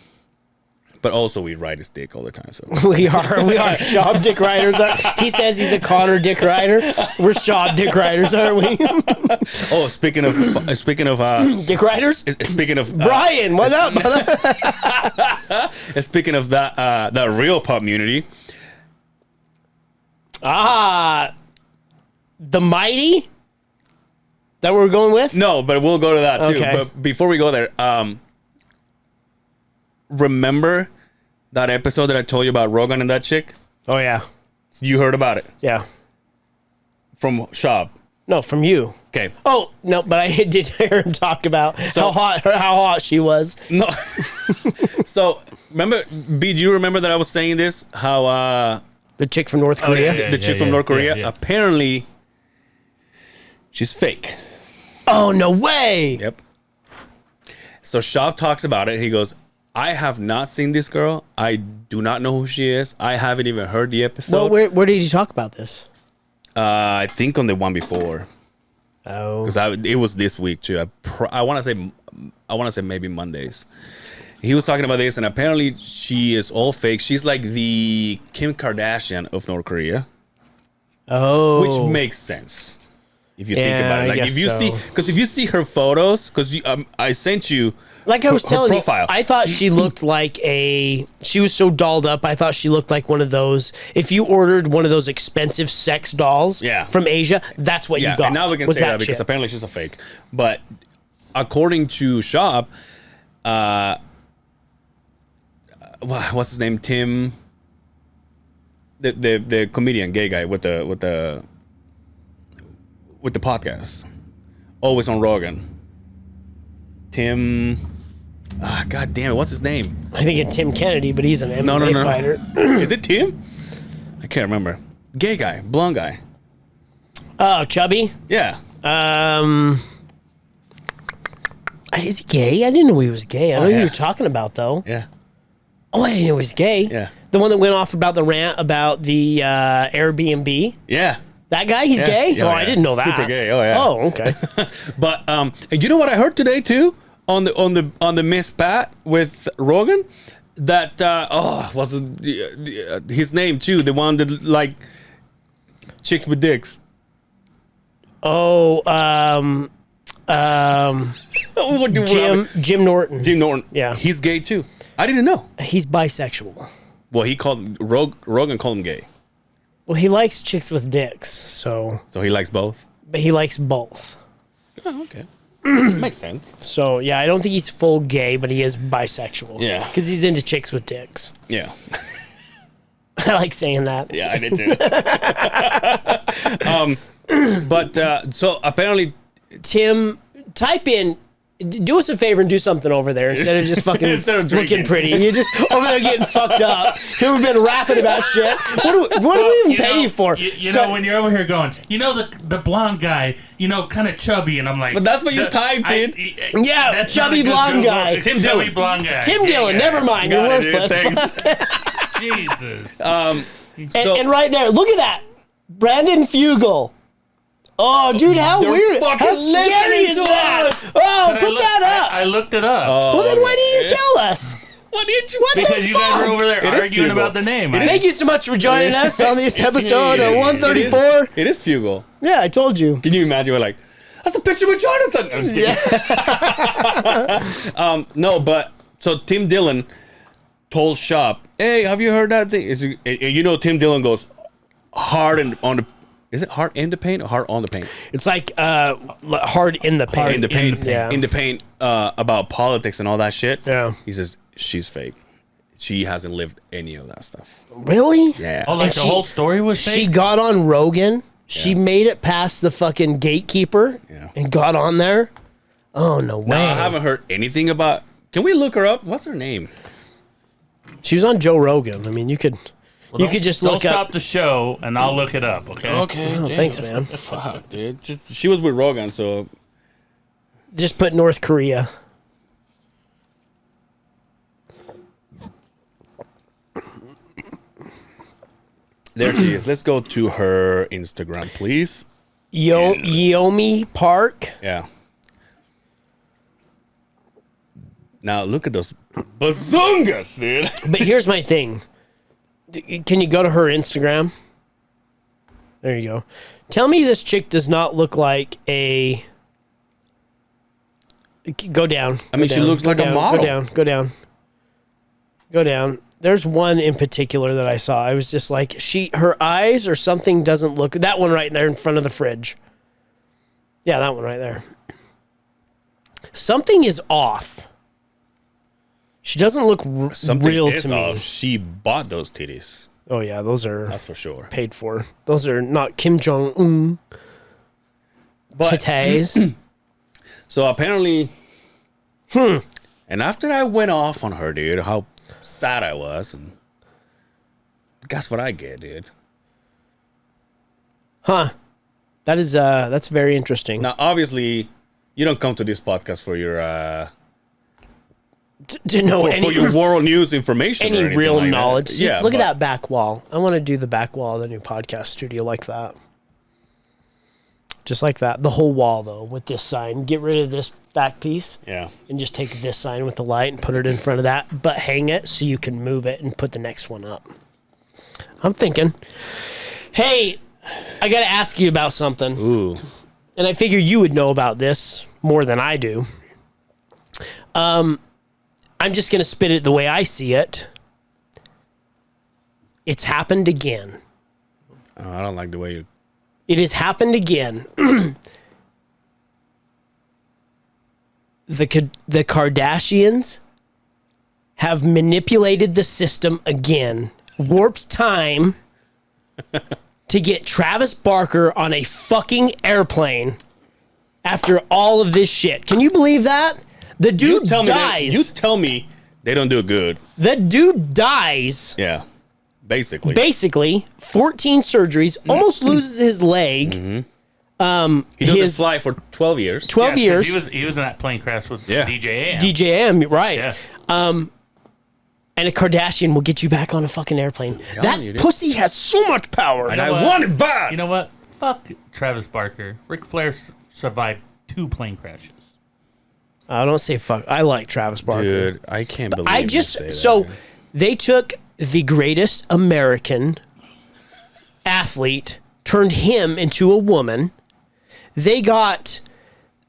But also, we ride his dick all the time. So we are Schaub dick riders. He says he's a Connor dick rider. We're Schaub dick riders, aren't we? Oh, speaking of dick riders. Speaking of Brian, what up, brother? Speaking of that real pop community. The Mighty that we're going with? No, but we'll go to that too. Okay. But before we go there, remember that episode that I told you about Rogan and that chick? Oh yeah. You heard about it Yeah. from Schaub. No, from you. Okay. Oh no, but I did hear him talk about how hot she was. No. So remember, B, do you remember that I was saying this? How The chick from North Korea. yeah. the chick from North Korea, yeah. apparently she's fake. Oh no way. Yep. So Schaub talks about it. He goes, "I have not seen this girl. I do not know who she is. I haven't even heard the episode." Well, where did he talk about this? I think on the one before. Oh. Because it was this week too. I want to say maybe Mondays. He was talking about this, and apparently she is all fake. She's like the Kim Kardashian of North Korea, Oh. which makes sense if you think Yeah, about it. I Like guess if you so. see, because if you see her photos, because I sent you Like I was telling profile. you, I thought she looked like she was so dolled up. I thought she looked like one of those, if you ordered one of those expensive sex dolls from Asia, that's what you got. And now we can say that because apparently she's a fake. But according to Shop, what's his name? Tim, the comedian, gay guy with the podcast, always on Rogan. Tim, God damn it, what's his name? I think it's Tim Kennedy, but he's an MMA fighter. Is it Tim? I can't remember. Gay guy, blonde guy. Oh, chubby. Yeah. Is he gay? I didn't know he was gay. I know who yeah. you were talking about though. Yeah. Oh, I didn't know he was gay. Yeah. The one that went off about the rant about the Airbnb. Yeah. That guy, he's gay? Oh, I didn't know that. Super gay. Oh yeah. Oh, okay. But you know what I heard today too on the Miss Pat with Rogan, that what's his name too? The one that like chicks with dicks. Oh, Jim Norton. Jim Norton. Yeah. He's gay too. I didn't know. He's bisexual. Well, he called Rogan called him gay. Well, he likes chicks with dicks, so he likes both. but he likes both. Oh, okay. Makes sense. So yeah, I don't think he's full gay, but he is bisexual. Yeah. because he's into chicks with dicks. Yeah. I like saying that. Yeah, I did too. But so apparently, Tim, type in. Do us a favor and do something over there instead of just fucking Instead of drinking. looking pretty. You're just over there getting fucked up. Here we've been rapping about shit. What do we even pay you for? You know, when you're over here going, the blonde guy, kind of chubby, and I'm like, but that's what you typed in. Yeah, that's chubby not a good blonde Google. guy. Tim Chubby blonde guy. Tim Dillon, never mind. You're Got it, dude. worthless. Thanks. Jesus. And right there, look at that. Brandon Fugel. Oh, dude, how They're weird. fucking How scary listening is to that? us. Oh, put that up. I looked it up. Well, then why didn't you tell us? What did you? What because the you fuck? guys were over there It is arguing Fugel. about the name. Thank you so much for joining us on this episode of 134. It is Fugel. Yeah, I told you. Can you imagine? We're like, that's a picture with Jonathan. I'm just kidding. No, but so Tim Dillon told Shop, "Hey, have you heard that thing?" Tim Dillon goes hard on the. Is it hard in the paint or hard on the paint? It's like hard in the paint. In the paint. Yeah. In the paint about politics and all that shit. Yeah. He says she's fake. She hasn't lived any of that stuff. Really? Yeah. Oh, like And the she- whole story was fake? She got on Rogan. She Yeah. made it past the fucking gatekeeper Yeah. and got on there. Oh, no way. No, I haven't heard anything about. Can we look her up? What's her name? She was on Joe Rogan. I mean, you could just Don't look stop up. the show, and I'll look it up, okay? Okay. Oh, thanks, man. Fuck, dude. She was with Rogan, so Just put North Korea. there she is. Let's go to her Instagram, please. Yeomi Park. Yeah. Now look at those bazungas, dude. But here's my thing. Can you go to her Instagram? There you go. Tell me this chick does not look like a... Go down. I mean, go she down, looks go like a down, model. Go down. Go down. Go down. There's one in particular that I saw. I was just like, her eyes or something doesn't look... That one right there in front of the fridge. Yeah, that one right there. Something is off. She doesn't look Something real is to me. off. She bought those titties. Oh yeah, those are That's for sure. paid for. Those are not Kim Jong Un But titties. so apparently, and after I went off on her, dude, how sad I was, and guess what I get, dude? Huh? That is that's very interesting. Now, obviously, you don't come to this podcast for your To know for your world news information, or any anything real like that. knowledge. See, Yeah, look at but- that back wall. I want to do the back wall of the new podcast studio like that. Just like that. The whole wall though, with this sign. Get rid of this back piece. Yeah. And just take this sign with the light and put it in front of that, but hang it so you can move it and put the next one up. I'm thinking, hey, I got to ask you about something. Ooh. And I figure you would know about this more than I do. I'm just going to spit it the way I see it. It's happened again. Oh, I don't like the way you. It has happened again. The Kardashians have manipulated the system again, warped time to get Travis Barker on a fucking airplane after all of this shit. Can you believe that? The dude dies. You tell me they don't do it good. The dude dies. Yeah, basically. Basically, 14 surgeries, almost loses his leg. He doesn't fly for 12 years. 12 Yeah, 'cause years. He was in that plane crash with Yeah. DJ AM. DJM, right. Yeah. And a Kardashian will get you back on a fucking airplane. That you, dude. pussy has so much power. And I what? want it bad. You know what? Fuck Travis Barker. Ric Flair survived 2 plane crashes. I don't say fuck. I like Travis Barker. Dude, I can't believe I just they took the greatest American athlete, turned him into a woman. They got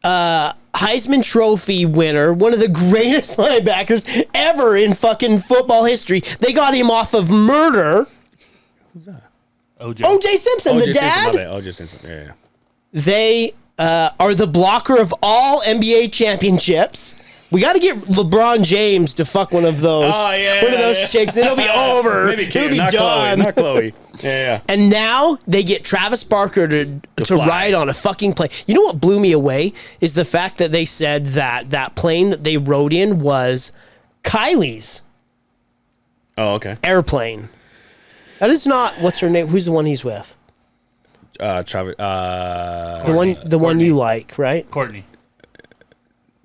Heisman Trophy winner, one of the greatest linebackers ever in fucking football history. They got him off of murder. O.J. Simpson, the dad. O.J. Simpson. Yeah. They are the blocker of all NBA championships. We got to get LeBron James to fuck one of those. Oh, yeah, one of those yeah. chicks. It'll be over. Maybe It'll Kim, be not done. Chloe. Not Chloe. Yeah. And now they get Travis Barker to fly. ride on a fucking plane. You know what blew me away is the fact that they said that that plane that they rode in was Kylie's Oh, okay. airplane. That is not, what's her name? Who's the one he's with? Travis. The one you like, right? Courtney.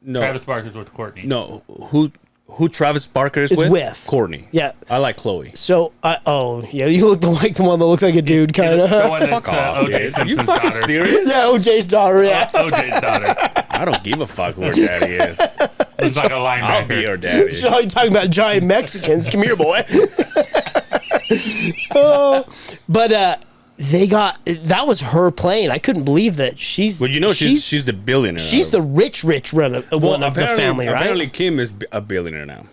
No. Travis Barker's with Courtney. No. Who Travis Barker is Is with? with. Courtney. Yeah. I like Chloe. So, yeah, you look like the one that looks like a dude, kind The of. one that's Fuck off, O.J. dude. Simpson's You fucking daughter. serious? Yeah, OJ's daughter, yeah. O.J.'s daughter. I don't give a fuck who her daddy is. Looks like a I'll be linebacker. her daddy. So you talking about giant Mexicans. Come here, boy. But they got, that was her plane. I couldn't believe that she's. Well, you know she's the billionaire. She's the rich one of the family, right? Apparently, Kim is a billionaire now.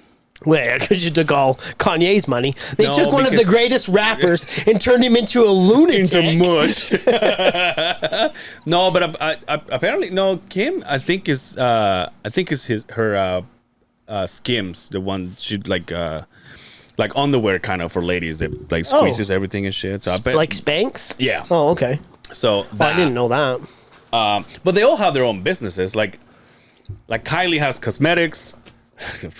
Well, because she took all Kanye's money. They No, took one of the because- greatest rappers and turned him into a lunatic. Into mush. No, but apparently, no. Kim, I think is her Skims, the one she like underwear kind of for ladies that like squeezes everything and shit. So I bet, Like Spanx? yeah. Oh, okay. So Well, I didn't know that. but they all have their own businesses. Like Kylie has cosmetics.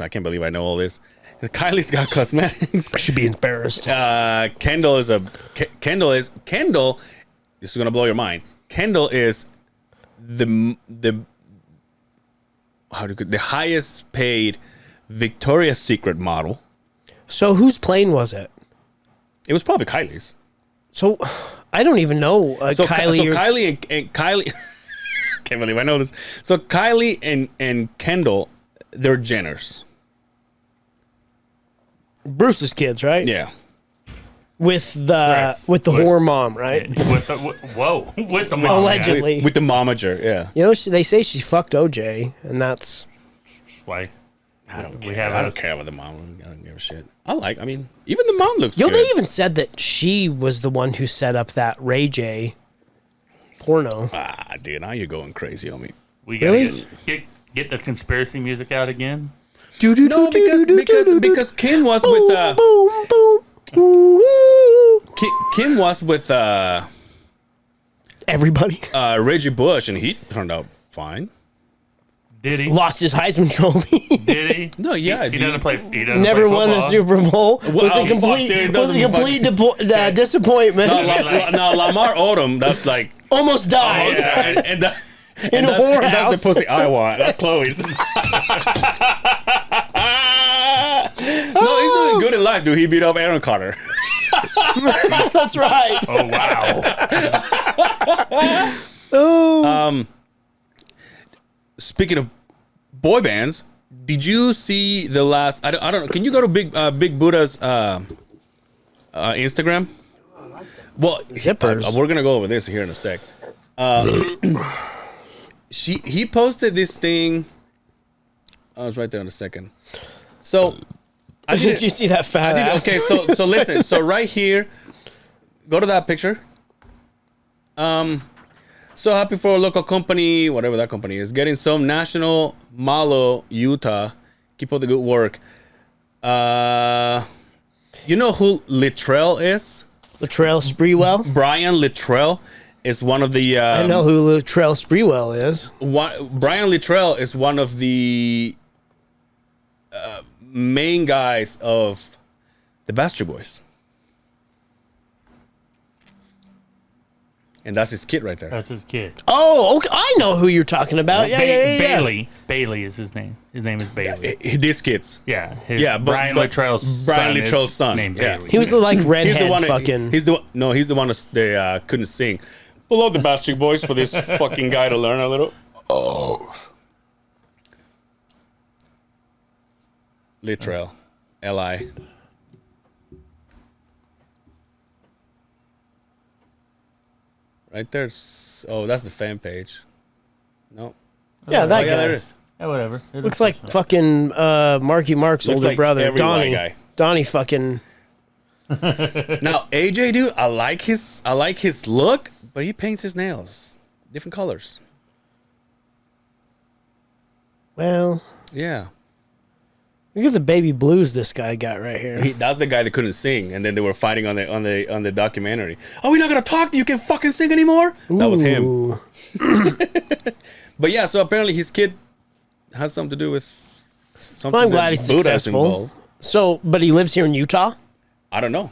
I can't believe I know all this. Kylie's got cosmetics. I should be embarrassed. Kendall is. This is gonna blow your mind. Kendall is the highest paid Victoria's Secret model. So whose plane was it? It was probably Kylie's. So I don't even know. Kylie. Kylie and Kylie. Can't believe I know this. So Kylie and Kendall, they're Jenners. Bruce's kids, right? Yeah. With the Right. with the whore mom, right? With the mom. Allegedly. With the momager, yeah. You know, they say she fucked OJ, and that's Yeah. Why? I don't We care. have I a- don't care about the mom. I don't give a shit. Even the mom looks Yo, good. they even said that she was the one who set up that Ray J porno. Dude, now you're going crazy on me. We gotta Really? get the conspiracy music out again. No, because Kim was with boom boom. Ooh, Kim was with everybody Reggie Bush, and he turned out fine. Did he? lost his Heisman Trophy. Did he? No, yeah, He dude. doesn't play. He doesn't Never play won a football. Super Bowl. Was Wow, a complete fuck, dude, was a doesn't complete fucking- disappointment. No, Lamar Odom, that's like Almost died. yeah, and that, In a whorehouse. That's the pussy I want. That's Chloe's. No, he's doing good in life, dude. He beat up Aaron Carter. That's right. Oh wow! Speaking of boy bands, did you see the last? I don't know. Can you go to Big Buddha's Instagram? Well, Zippers. we're gonna go over this here in a sec. He posted this thing I was right there in a second. So, Did you see that fat ass? okay, so listen. So right here, go to that picture. So happy for a local company, whatever that company is, getting some national Malo, Utah. Keep up the good work. You know who Littrell is? Latrell Sprewell. Brian Littrell is one of the. I know who Latrell Sprewell is. Brian Littrell is one of the main guys of the Bastard Boys. And that's his kid right there. That's his kid. Oh, okay. I know who you're talking about. Yeah. Bailey. Bailey is his name. His name is Bailey. These kids. Yeah. Brian Littrell's son. Named Yeah. Bailey. He was the like redhead He's the one. fucking. He's the one that they couldn't sing. Below the Bastard Boys for this fucking guy to learn a little. Oh. Littrell, L.I. Right there. Oh, that's the fan page. No. Yeah, that Oh, guy. yeah, there it is. Yeah, whatever. Looks like fucking Marky Mark's Looks older like brother, every Donnie. white guy. Donnie fucking. Now AJ, dude, I like his look, but he paints his nails different colors. Well, Yeah. look at the baby blues this guy got right here. That's the guy that couldn't sing, and then they were fighting on the documentary. Oh, we're not gonna talk. You can fucking sing anymore. That was him. Ooh. But yeah, so apparently his kid has something to do with something. Well, I'm that glad he's Buddha's successful. involved. So, but he lives here in Utah. I don't know.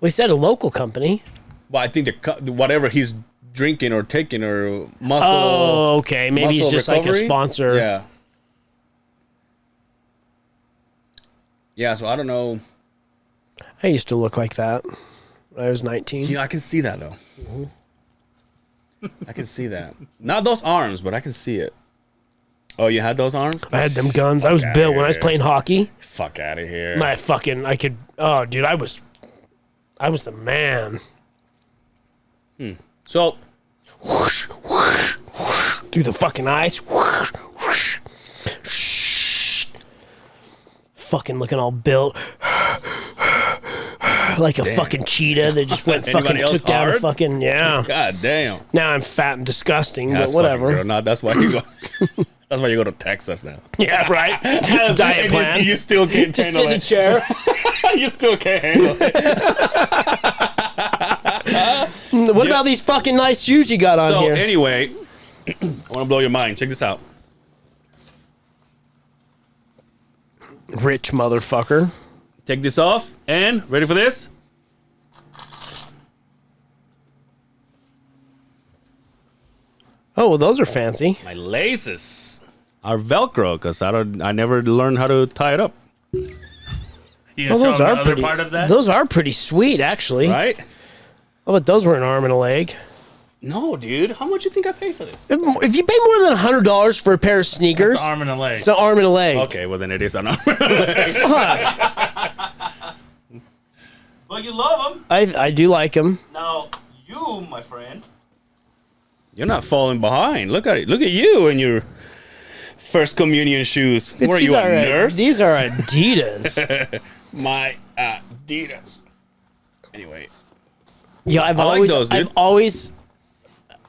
We said a local company. Well, I think whatever he's drinking or taking or muscle. Oh, okay. Maybe he's muscle just like a recovery? sponsor. Yeah. Yeah, so I don't know. I used to look like that when I was 19. You know, I can see that though. I can see that. Not those arms, but I can see it. Oh, you had those arms? I had them guns. I was built when I was playing hockey. Fuck out of here. I could. Oh, dude, I was the man. So, Whoosh, whoosh, whoosh, through the fucking ice. Whoosh, whoosh, shh. Fucking looking all built. Like a fucking cheetah that just went fucking Anybody else took down a hard? fucking, yeah. god damn. Now I'm fat and disgusting, That's but whatever. fucking girl. No, that's why you go. That's why you go to Texas now. Yeah, right. Diet plan. You still can't Just handle sit in a it. chair. You still can't handle it. What about these fucking nice shoes you got on So here? anyway, I want to blow your mind. Check this out. Rich motherfucker. Take this off and ready for this? Oh, well, those are fancy. My laces are Velcro because I never learned how to tie it up. You Oh, gonna those show them are the other pretty. part of that? Those are pretty sweet, actually. Right? Oh, but those were an arm and a leg. No, dude. How much you think I paid for this? If you pay more than $100 for a pair of sneakers, It's an arm and a leg. it's an arm and a leg. Okay, well then it is an arm. Fuck. But you love them. I do like them. Now, you, my friend. You're not falling behind. Look at it. Look at you in your first communion shoes. Where are you, a nurse? These are Adidas. My Adidas. Anyway. Yeah, I've I like always, those, dude.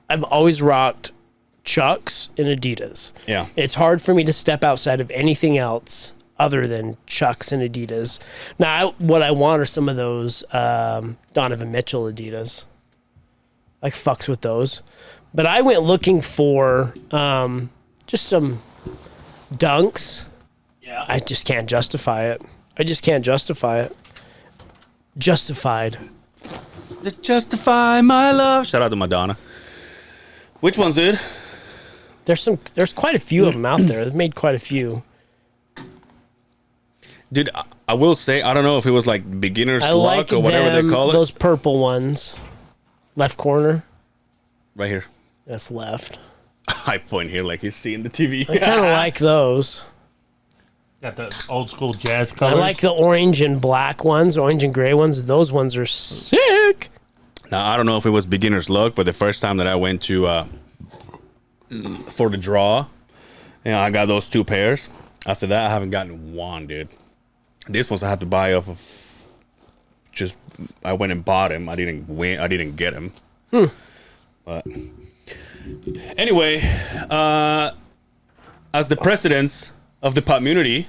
I've always rocked Chucks and Adidas. Yeah. It's hard for me to step outside of anything else other than Chucks and Adidas. Now, what I want are some of those Donovan Mitchell Adidas. Like fucks with those. But I went looking for just some Dunks. Yeah. I just can't justify it. Justified. To justify my love. Shout out to Madonna. Which ones, dude? There's quite a few of them out there. They've made quite a few. Dude, I will say, I don't know if it was like beginner's I luck like or whatever them, they call it. those purple ones. Left corner. Right here. That's left. I point here like he's seeing the TV. I kind of like those. Got the old school jazz I colors. like the orange and black ones, orange and gray ones. Those ones are sick. Now, I don't know if it was beginner's luck, but the first time that I went to for the draw, I got those two pairs. After that, I haven't gotten one, dude. This ones I had to buy off of. Just I went and bought him. I didn't win. I didn't get him. But anyway, as the presidents of the community,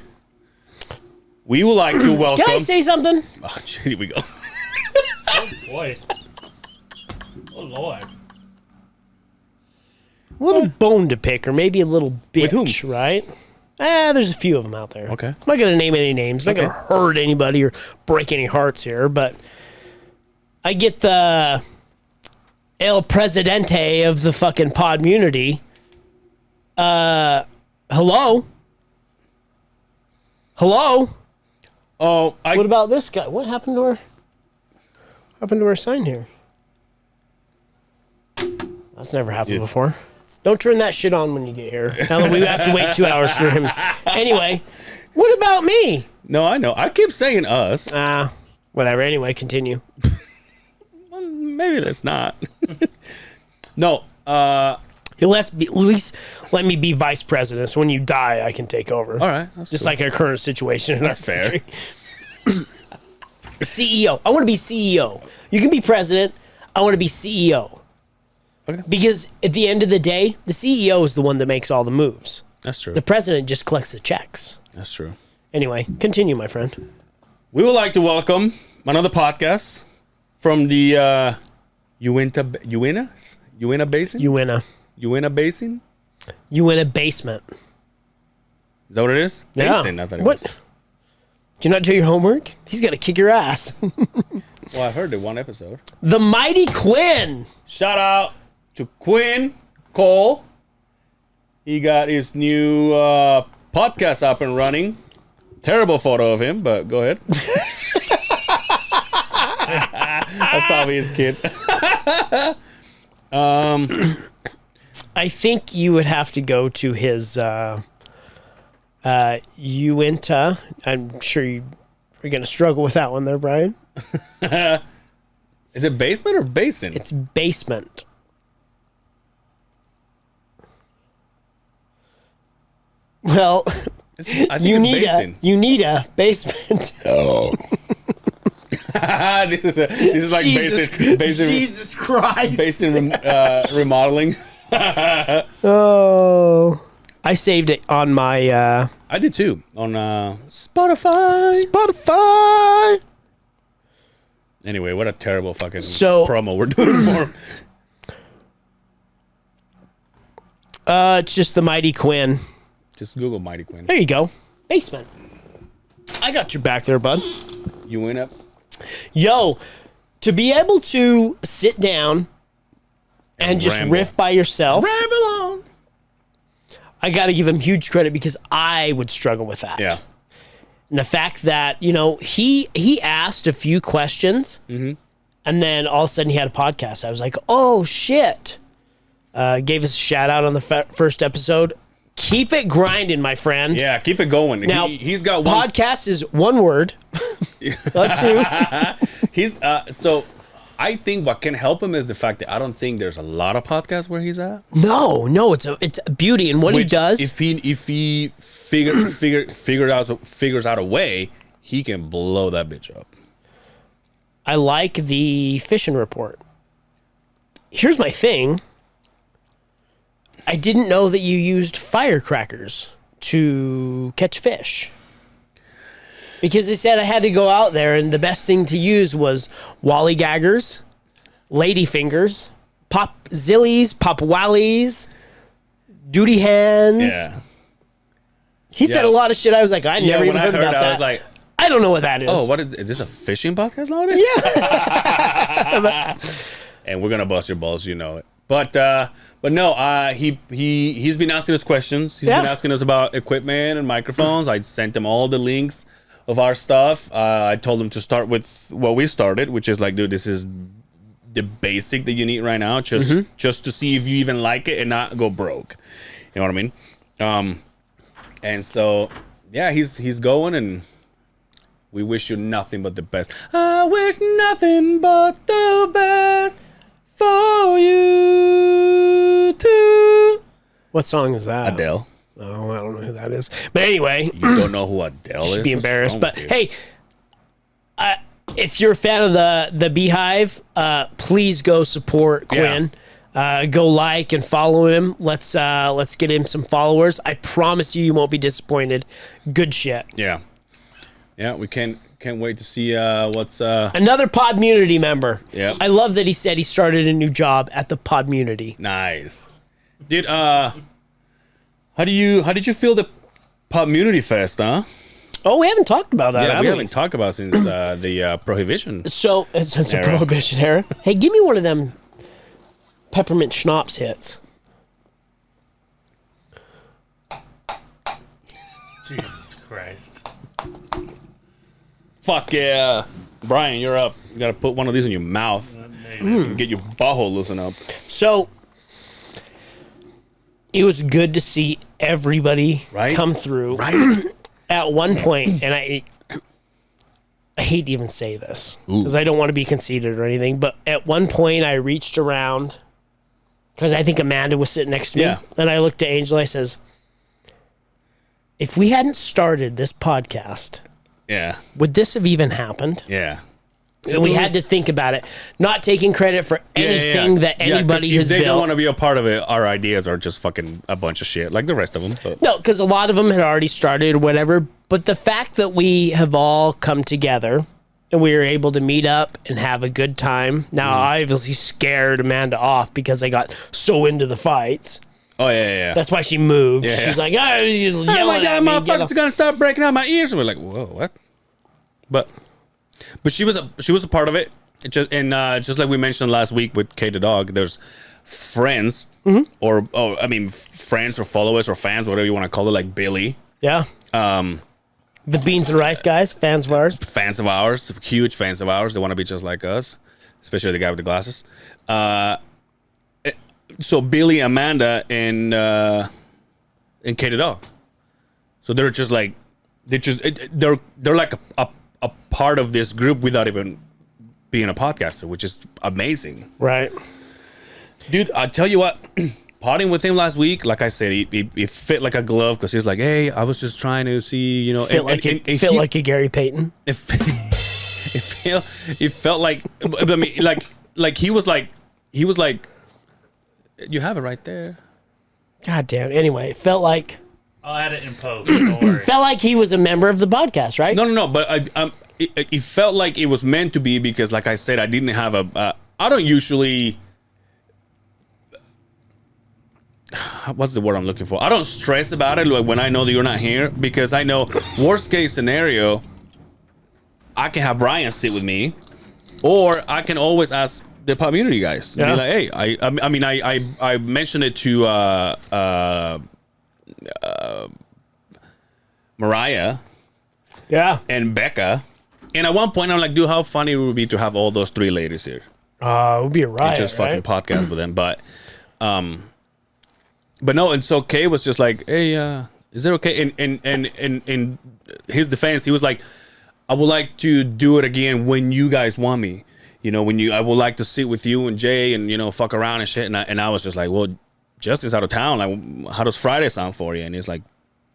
we would like to welcome. Can I say something? Oh, here we go. Oh boy. Oh Lord. A little bone to pick, or maybe a little bitch, With whom? right? There's a few of them out there. Okay. I'm not going to name any names. I'm not going to hurt anybody or break any hearts here, but I get the El Presidente of the fucking Podmunity. Hello? Hello? Oh, What about this guy? What happened to our sign here? That's never happened before. Don't turn that shit on when you get here. Now that we have to wait 2 hours for him. Anyway, what about me? No, I know. I keep saying us. Whatever. Anyway, continue. Maybe that's not. No. At least let me be vice president. So when you die, I can take over. All right. That's Just cool. like our current situation in That's our fair. country. CEO. I want to be CEO. You can be president. I want to be CEO. Okay. Because at the end of the day, the CEO is the one that makes all the moves. That's true. The president just collects the checks. That's true. Anyway, continue, my friend. We would like to welcome another podcast from the Uinta Basin? You win a Basin? basement. Is that what it is? Yeah. Basin, I thought it What? was. Did you not do your homework? He's gonna kick your ass. Well, I heard it one episode. The Mighty Quinn. Shout out to Quinn Cole. He got his new podcast up and running. Terrible photo of him, but go ahead. That's probably his kid. I think you would have to go to his Uinta. I'm sure you're gonna struggle with that one there, Brian. Is it basement or basin? It's basement. Well, I think it's basin. you need a basement. This is like basin Jesus Christ. basin remodeling. Oh, I saved it on my I did too on Spotify. Spotify. Anyway, what a terrible fucking So- promo we're doing for him. It's just the Mighty Quinn. Just Google Mighty Quinn. There you go. Basement. I got your back there, bud. You went up. Yo, to be able to sit down and just ramble. riff by yourself, Ramble on. I got to give him huge credit because I would struggle with that. Yeah. And the fact that, he asked a few questions and then all of a sudden he had a podcast. I was like, oh, shit. Gave us a shout out on the first episode. Keep it grinding, my friend. Yeah, keep it going. Now, He's got one. podcast is one word. Not two. He's so. I think what can help him is the fact that I don't think there's a lot of podcasts where he's at. No, it's a beauty. And what he Which, does. if he figures out a way, he can blow that bitch up. I like the fishing report. Here's my thing. I didn't know that you used firecrackers to catch fish. Because they said I had to go out there and the best thing to use was wally gaggers, lady fingers, pop zillies, pop wallies, duty hands. Yeah. He said Yeah. a lot of shit. I was like, I never even heard about that. I was like, I don't know what that is. oh, what is this a fishing podcast nowadays? Yeah. And we're gonna bust your balls, you know it. But no, he's been asking us questions. He's been asking us about equipment and microphones. I sent him all the links of our stuff. I told him to start with what we started, which is like, dude, this is the basic that you need right now, just to see if you even like it and not go broke. You know what I mean? And so yeah, he's going, and we wish you nothing but the best. I wish nothing but the best for you too. What song is that? Adele. Oh, I don't know who that is. But anyway, You don't know who Adele is? should be What's embarrassed. wrong But with you? hey, if you're a fan of the Beehive, please go support Quinn. Go like and follow him. Let's get him some followers. I promise you won't be disappointed. Good shit. Yeah. Yeah, we can't wait to see what's Another Podmunity member. Yeah. I love that he said he started a new job at the Podmunity. nice. Dude, how did you feel the Podmunity Fest, huh? Oh, we haven't talked about that. Yeah, have we haven't talked about since the Prohibition. So since a Era. prohibition era. Hey, give me one of them peppermint schnapps hits. Jesus Christ. Fuck yeah. Brian, you're up. You gotta put one of these in your mouth. Get your butthole loosened up. So it was good to see everybody Right? come through. Right? At one point, and I hate to even say this because I don't want to be conceited or anything, but at one point I reached around because I think Amanda was sitting next to me, Yeah. and I looked at Angel. I says, "If we hadn't started this podcast, Yeah. would this have even happened?" Yeah. And we had to think about it, not taking credit for anything that anybody if has they don't built. want to be a part of it, our ideas are just fucking a bunch of shit, like the rest of them. But No, because a lot of them had already started or whatever. But the fact that we have all come together and we were able to meet up and have a good time. Now, I obviously scared Amanda off because I got so into the fights. oh yeah. That's why she moved. Yeah, She's yeah. like, oh, she's Oh yelling my god, at me. Get motherfuckers off. are gonna start breaking out my ears, and we're like, whoa, what? But she was a part of it. It just just like we mentioned last week with Kate the dog, there's friends or friends or followers or fans, whatever you want to call it, like Billy. Yeah. The Beans and Rice guys, fans of ours. Fans of ours, huge fans of ours. They want to be just like us, especially the guy with the glasses. So Billy, Amanda, and Kate the dog. So they're just like they're like a part of this group without even being a podcaster, which is amazing. Right. Dude, I tell you what, potting with him last week, like I said, he fit like a glove because he's like, hey, I was just trying to see, you know, Felt like a Gary Payton. it felt like, I mean, like he was like, you have it right there. God damn. Anyway, it felt like I'll add it in post. Don't worry. felt like he was a member of the podcast, right? No, but it felt like it was meant to be because, like I said, I didn't have I don't usually. What's the word I'm looking for? I don't stress about it like when I know that you're not here because I know worst case scenario, I can have Brian sit with me, or I can always ask the community guys. Yeah. Be like, hey, I mean I mentioned it to Mariah Yeah. and Becca, and at one point I'm like, dude, how funny it would be to have all those three ladies here. It would be a riot, Just right? fucking podcast with them. But no, and so Kay was just like, hey, is it okay? And in his defense, he was like, I would like to do it again when you guys want me. You know, I would like to sit with you and Jay and, you know, fuck around and shit. And I was just like, well, Justin's out of town. Like, how does Friday sound for you? And he's like,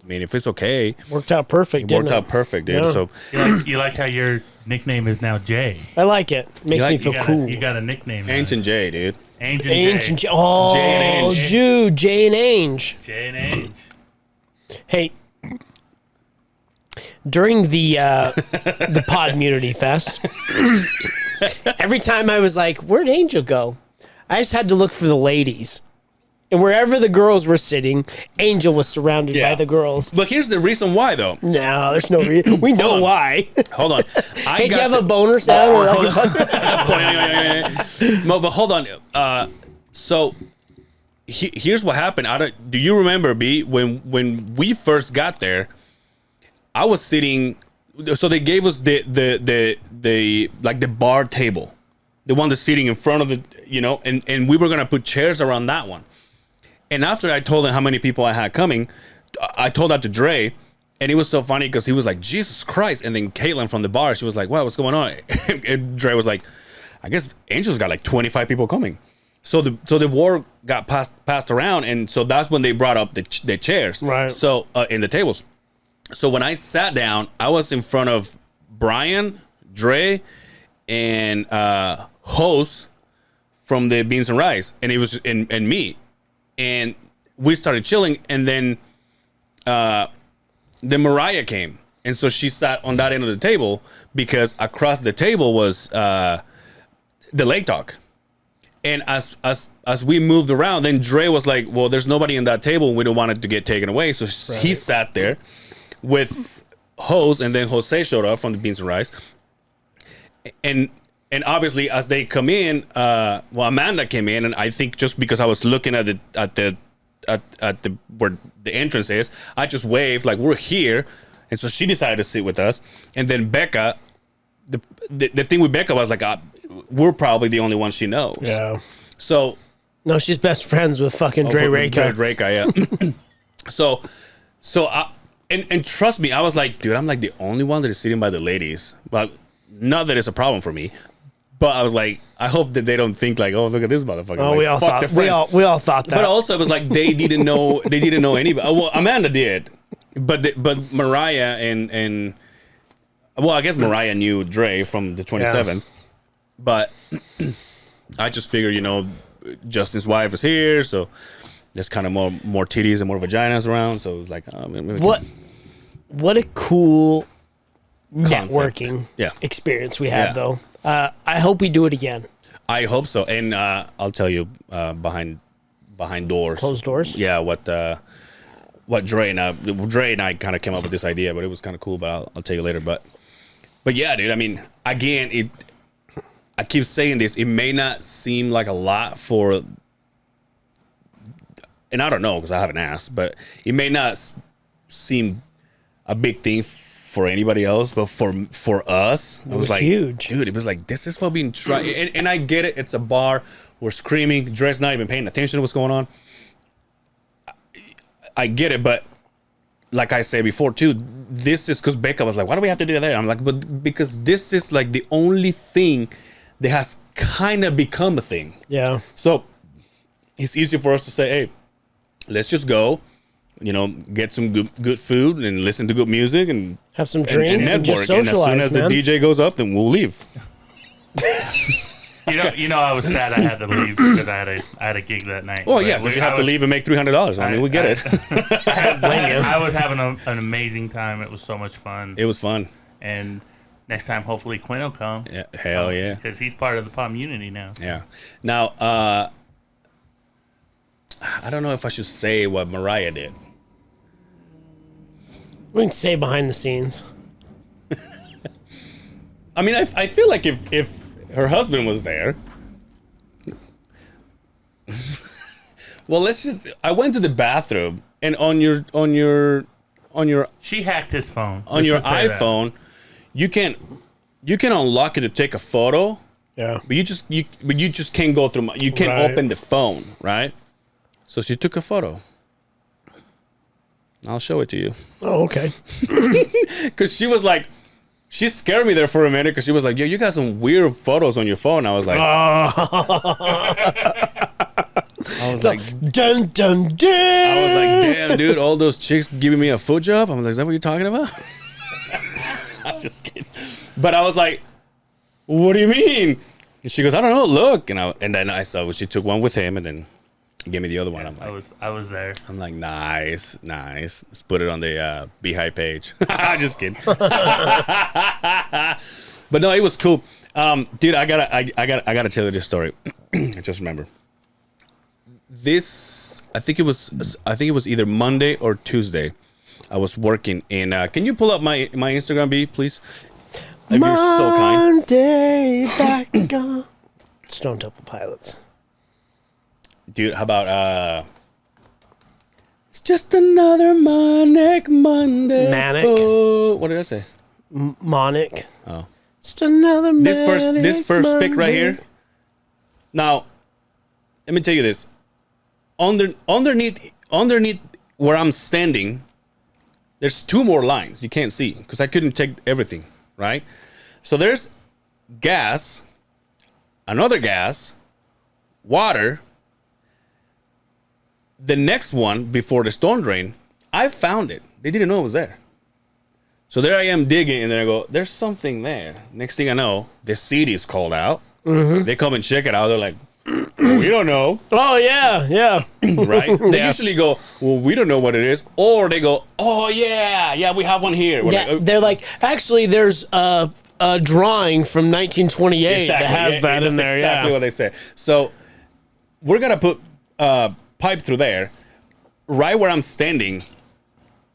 I mean, if it's okay, Worked out perfect, didn't worked it? out perfect, dude. Yeah. So You like how your nickname is now Jay. I like it. Makes me feel cool. You got a nickname. now. Ancient Jay, dude. Ancient Ancient Jay. Oh, Jay and Ange. dude, Jay and Ange. Jay and Ange. Hey, during the Podmunity Fest, every time I was like, "Where'd Angel go?" I just had to look for the ladies, and wherever the girls were sitting, Angel was surrounded by the girls. But here's the reason why, though. No, there's no reason. We know on. why. Hold on. Hey, do you have a boner sound? Or like No, but hold on. So here's what happened. Do you remember, B, when we first got there? I was sitting. So they gave us the like the bar table, the one that's sitting in front of the, you know, and we were gonna put chairs around that one. And after I told him how many people I had coming, I told that to Dre. And it was so funny because he was like, Jesus Christ. And then Caitlin from the bar, she was like, wow, what's going on? And Dre was like, I guess Angel's got like 25 people coming. So the war got passed around, and so that's when they brought up the chairs. Right. So in the tables. So when I sat down, I was in front of Brian, Dre, and Hose from the Beans and Rice, and it was and me, and we started chilling, and then Mariah came, and so she sat on that end of the table because across the table was the Lake Talk. And as we moved around, then Dre was like, well, there's nobody in that table. We don't want it to get taken away. So he sat there with Hose, and then Jose showed up from the Beans and Rice. And obviously, as they come in, Amanda came in, and I think just because I was looking at the where the entrance is, I just waved like we're here, and so she decided to sit with us. And then Becca, the thing with Becca was like, we're probably the only one she knows. Yeah. So No, she's best friends with fucking Dre Raka. Dre Raka, yeah. so and trust me, I was like, dude, I'm like the only one that is sitting by the ladies. Well, not that it's a problem for me, but I was like, I hope that they don't think like, oh, look at this motherfucker. Oh, like, we all fuck thought their friends. we all thought that. But also, it was like they didn't know anybody. Well, Amanda did, but Mariah and well, I guess Mariah knew Dre from the 27th, but I just figured, Justin's wife is here, so there's kind of more titties and more vaginas around. So it was like, oh, maybe what a cool Concept. networking Yeah. experience we had, Yeah. though. I hope we do it again. I hope so. And I'll tell you behind doors, Closed doors? Yeah, what Dre and I kind of came up with this idea, but it was kind of cool. But I'll tell you later. But yeah, dude. I mean, again, I keep saying this. It may not seem like a lot for, and I don't know because I haven't asked, but it may not seem a big thing for anybody else, but for us, it was like huge, dude. It was like, this is what being tried, and I get it. It's a bar. We're screaming. Dre's not even paying attention to what's going on. I get it, but like I said before too, this is because Becca was like, why do we have to do that? I'm like, but because this is like the only thing that has kind of become a thing. Yeah. So it's easy for us to say, hey, let's just go, get some good food and listen to good music and have some drinks and just and socialize, as soon as man. the DJ goes up, then we'll leave. I was sad I had to leave because I had a gig that night. Oh yeah, because you have to leave and make $300. I mean, we get it. I was having an amazing time. It was so much fun. It was fun. And next time, hopefully, Quinn will come. Yeah, hell yeah. Because he's part of the community now. So. Yeah. Now, I don't know if I should say what Mariah did. We can say behind the scenes. I mean, I feel like if her husband was there. Well, I went to the bathroom, and on your She hacked his phone. on your iPhone, you can unlock it to take a photo, Yeah. but you just can't go through. You can't Right. open the phone, right? So she took a photo. I'll show it to you. Oh, okay. Because she was like, she scared me there for a minute because she was like, yo, you got some weird photos on your phone. I was like, Dun dun dun. I was like, damn, dude, all those chicks giving me a foot job. I'm like, is that what you're talking about? I'm just kidding. But I was like, what do you mean? And she goes, I don't know, look. And then I saw she took one with him and then gave me the other one. I'm like, I was there. I'm like, nice. Let's put it on the Beehive page. Just kidding. But no, it was cool. Dude, I gotta tell you this story. I just remember. I think it was either Monday or Tuesday. I was working in. Can you pull up my Instagram, B, please? If you're so kind. Monday back on. Stone Temple Pilots. Dude, how about it's just another Manic Monday. Manic? Oh, what did I say? Monic. Oh. Just another Manic This first pic right Monday. here. Now, let me tell you this. Underneath where I'm standing, there's two more lines you can't see because I couldn't take everything, right? So there's gas, another gas, water. The next one before the storm drain, I found it. They didn't know it was there. So there I am digging, and then I go, there's something there. Next thing I know, the city's called out. They come and check it out. They're like, well, we don't know. Oh, yeah. Right? They usually go, well, we don't know what it is. Or they go, oh, yeah, we have one here. We're like, They're like, actually, there's a drawing from 1928 that has that in there. That's exactly what they say. So we're going to put pipe through there. Right where I'm standing,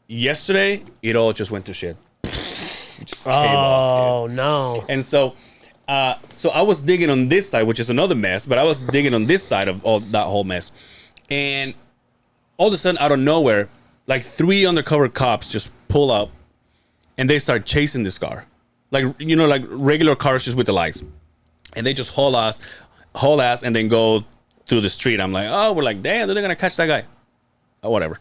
yesterday, it all just went to shit. It just came off, dude. No. And so I was digging on this side, which is another mess, but I was digging on this side of all that whole mess. And all of a sudden, out of nowhere, like 3 undercover cops just pull up and they start chasing this car. Like, you know, like regular cars just with the lights. And they just haul ass, and then go through the street. I'm like, oh, we're like, damn, they're going to catch that guy. Oh, whatever.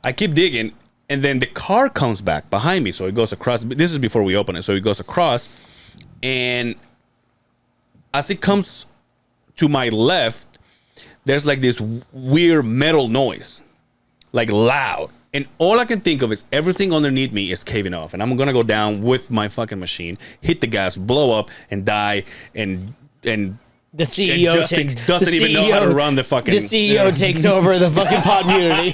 I keep digging, and then the car comes back behind me. So it goes across. This is before we open it. So it goes across. And as it comes to my left, there's like this weird metal noise, like loud. And all I can think of is everything underneath me is caving off. And I'm going to go down with my fucking machine, hit the gas, blow up, and die. And the CEO doesn't even know how to run the fucking... The CEO takes over the fucking pod community.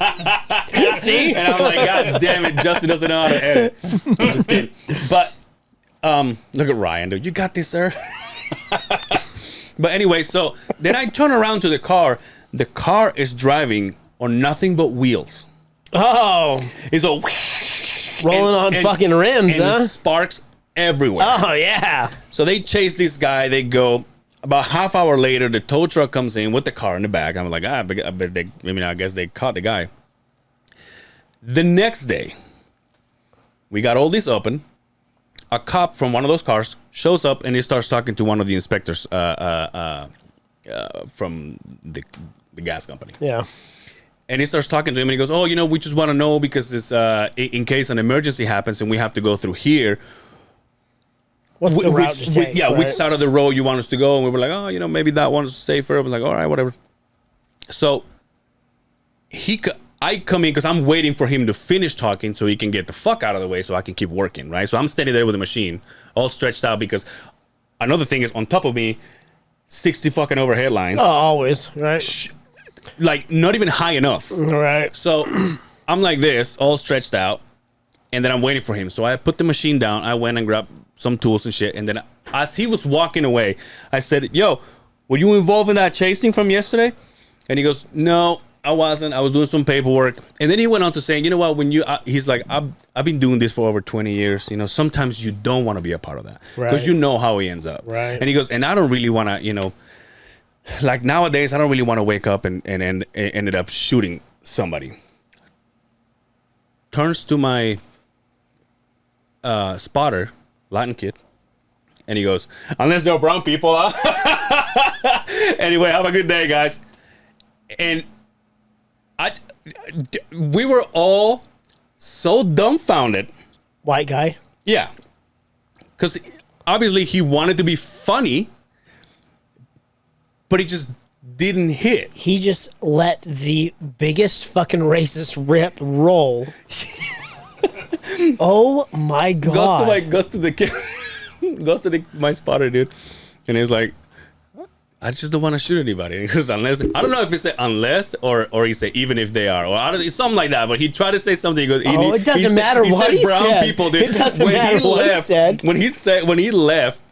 See? And I'm like, God damn it, Justin doesn't know how to edit. I'm just kidding. But look at Ryan, dude. You got this, sir. But anyway, so then I turn around to the car. The car is driving on nothing but wheels. Oh. It's all rolling on fucking rims, and huh? Sparks everywhere. Oh, yeah. So they chase this guy. They go. About half hour later, the tow truck comes in with the car in the back. I'm like, I guess they caught the guy. The next day, we got all this open. A cop from one of those cars shows up and he starts talking to one of the inspectors from the gas company. Yeah. And he starts talking to him and he goes, oh, you know, we just want to know because it's in case an emergency happens and we have to go through here. What's the route to take? Which side of the road you want us to go? And we were like, oh, you know, maybe that one's safer. I was like, all right, whatever. So I come in because I'm waiting for him to finish talking so he can get the fuck out of the way so I can keep working, right? So I'm standing there with the machine all stretched out because another thing is on top of me, 60 fucking overhead lines. Oh, always, right? Like not even high enough. Right. So I'm like this, all stretched out, and then I'm waiting for him. So I put the machine down. I went and grabbed some tools and shit. And then as he was walking away, I said, yo, were you involved in that chasing from yesterday? And he goes, no, I wasn't. I was doing some paperwork. And then he went on to saying, you know what, when you, he's like, I've been doing this for over 20 years. You know, sometimes you don't want to be a part of that because you know how he ends up. Right. And he goes, and I don't really want to, you know, like nowadays, I don't really want to wake up and ended up shooting somebody. Turns to my spotter, Latin kid, and he goes, unless they're brown people, huh? Anyway, have a good day, guys. And we were all so dumbfounded. White guy? Yeah. Because obviously he wanted to be funny, but he just didn't hit. He just let the biggest fucking racist rip roll. Oh my god! Goes to the kid, goes to my spotter, dude, and he's like, "I just don't want to shoot anybody." And he goes, "Unless I don't know if he said unless or he said even if they are or I don't something like that." But he tried to say something. He goes, it doesn't matter what he brown said. people, dude. It doesn't matter what he said. When he left,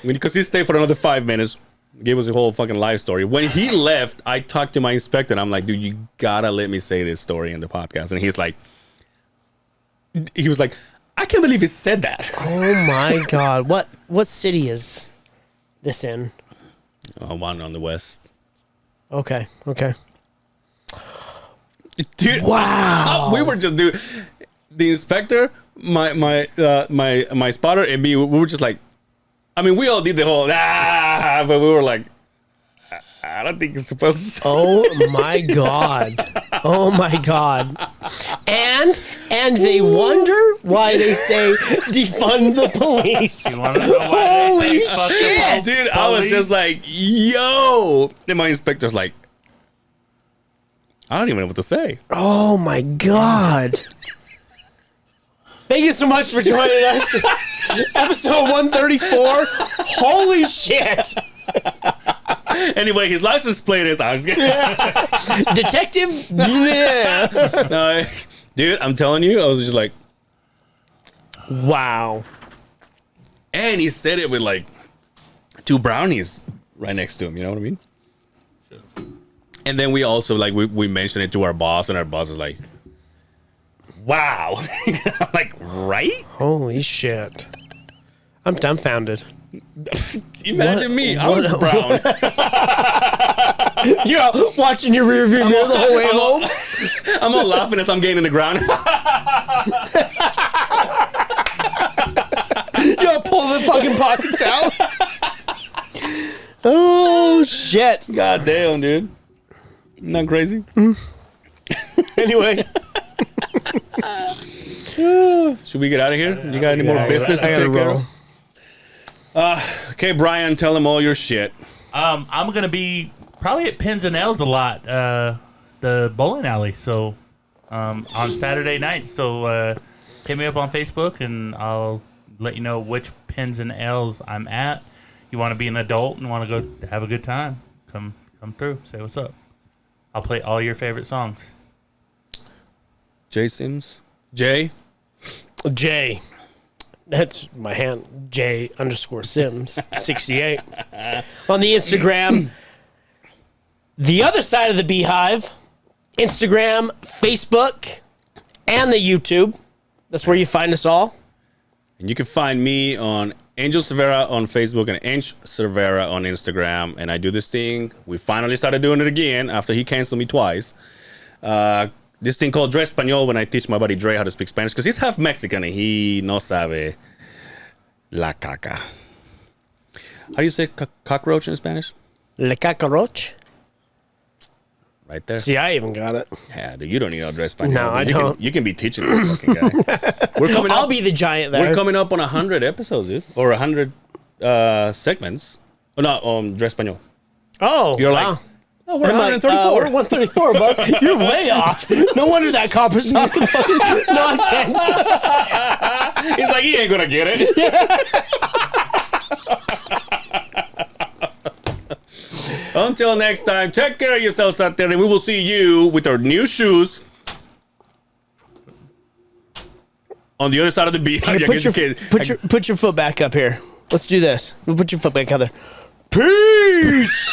because he stayed for another 5 minutes. Gave us a whole fucking life story. When he left, I talked to my inspector and I'm like, dude, you gotta let me say this story in the podcast. And he was like, I can't believe he said that. Oh my god. What city is this in? One on the west. Okay. Dude, wow. We were just the inspector, my spotter and me, we were just like, I mean, we all did the whole but we were like, I don't think it's supposed to say. Oh my god. Oh my god. And they wonder why they say defund the police. You wanna know why Holy Holy Fuck the shit! Dude, I was just like, yo. And my inspector's like, I don't even know what to say. Oh my god. Thank you so much for joining us. Episode 134. Holy shit. Anyway, his license plate is, I was kidding. Detective? Yeah. No, dude, I'm telling you, I was just like, Wow. and he said it with like 2 brownies right next to him. You know what I mean? And then we also like we mentioned it to our boss, and our boss is like, "Wow!" I'm like, right? Holy shit. I'm dumbfounded. Imagine me. I was what- brown. You're out watching your rearview mirror the whole way home. I'm all laughing as I'm getting in the ground. You'll pull the fucking pockets out. Oh shit. God damn, dude. Isn't that crazy? Anyway. Should we get out of here? You got any more business to I gotta take care roll. of? Okay, Brian, tell them all your shit. I'm gonna be probably at Pins and Nails a lot, the bowling alley. So on Saturday nights. So hit me up on Facebook, and I'll let you know which Pins and Nails I'm at. You want to be an adult and want to go have a good time? Come through. Say what's up. I'll play all your favorite songs. Jay Sims. Jay. J. That's my hand. J_Sims 68 on the Instagram. The other side of the Beehive, Instagram, Facebook, and the YouTube. That's where you find us all. And you can find me on Angel Cervera on Facebook and Ange Cervera on Instagram. And I do this thing. We finally started doing it again after he canceled me twice. This thing called Dre Español, when I teach my buddy Dre how to speak Spanish, because he's half Mexican and he no sabe la caca. How do you say cockroach in Spanish? Le cacaroch. Right there. See, I even got it. Yeah, dude, you don't need no Dre Español. No, I You don't. you can be teaching this fucking guy. We're coming I'll up. be the giant there. We're coming up on 100 episodes, dude, or 100 segments. Oh no, Dre Español. Oh, You're wow. like, oh, we're I'm like, 134. we're 134, bud. You're way off. No wonder that cop was talking fucking nonsense. He's like, he ain't gonna get it. Until next time, take care of yourselves out there, and we will see you with our new shoes on the other side of the beach. Hey, put your foot back up here. Let's do this. Put your foot back up there. Peace.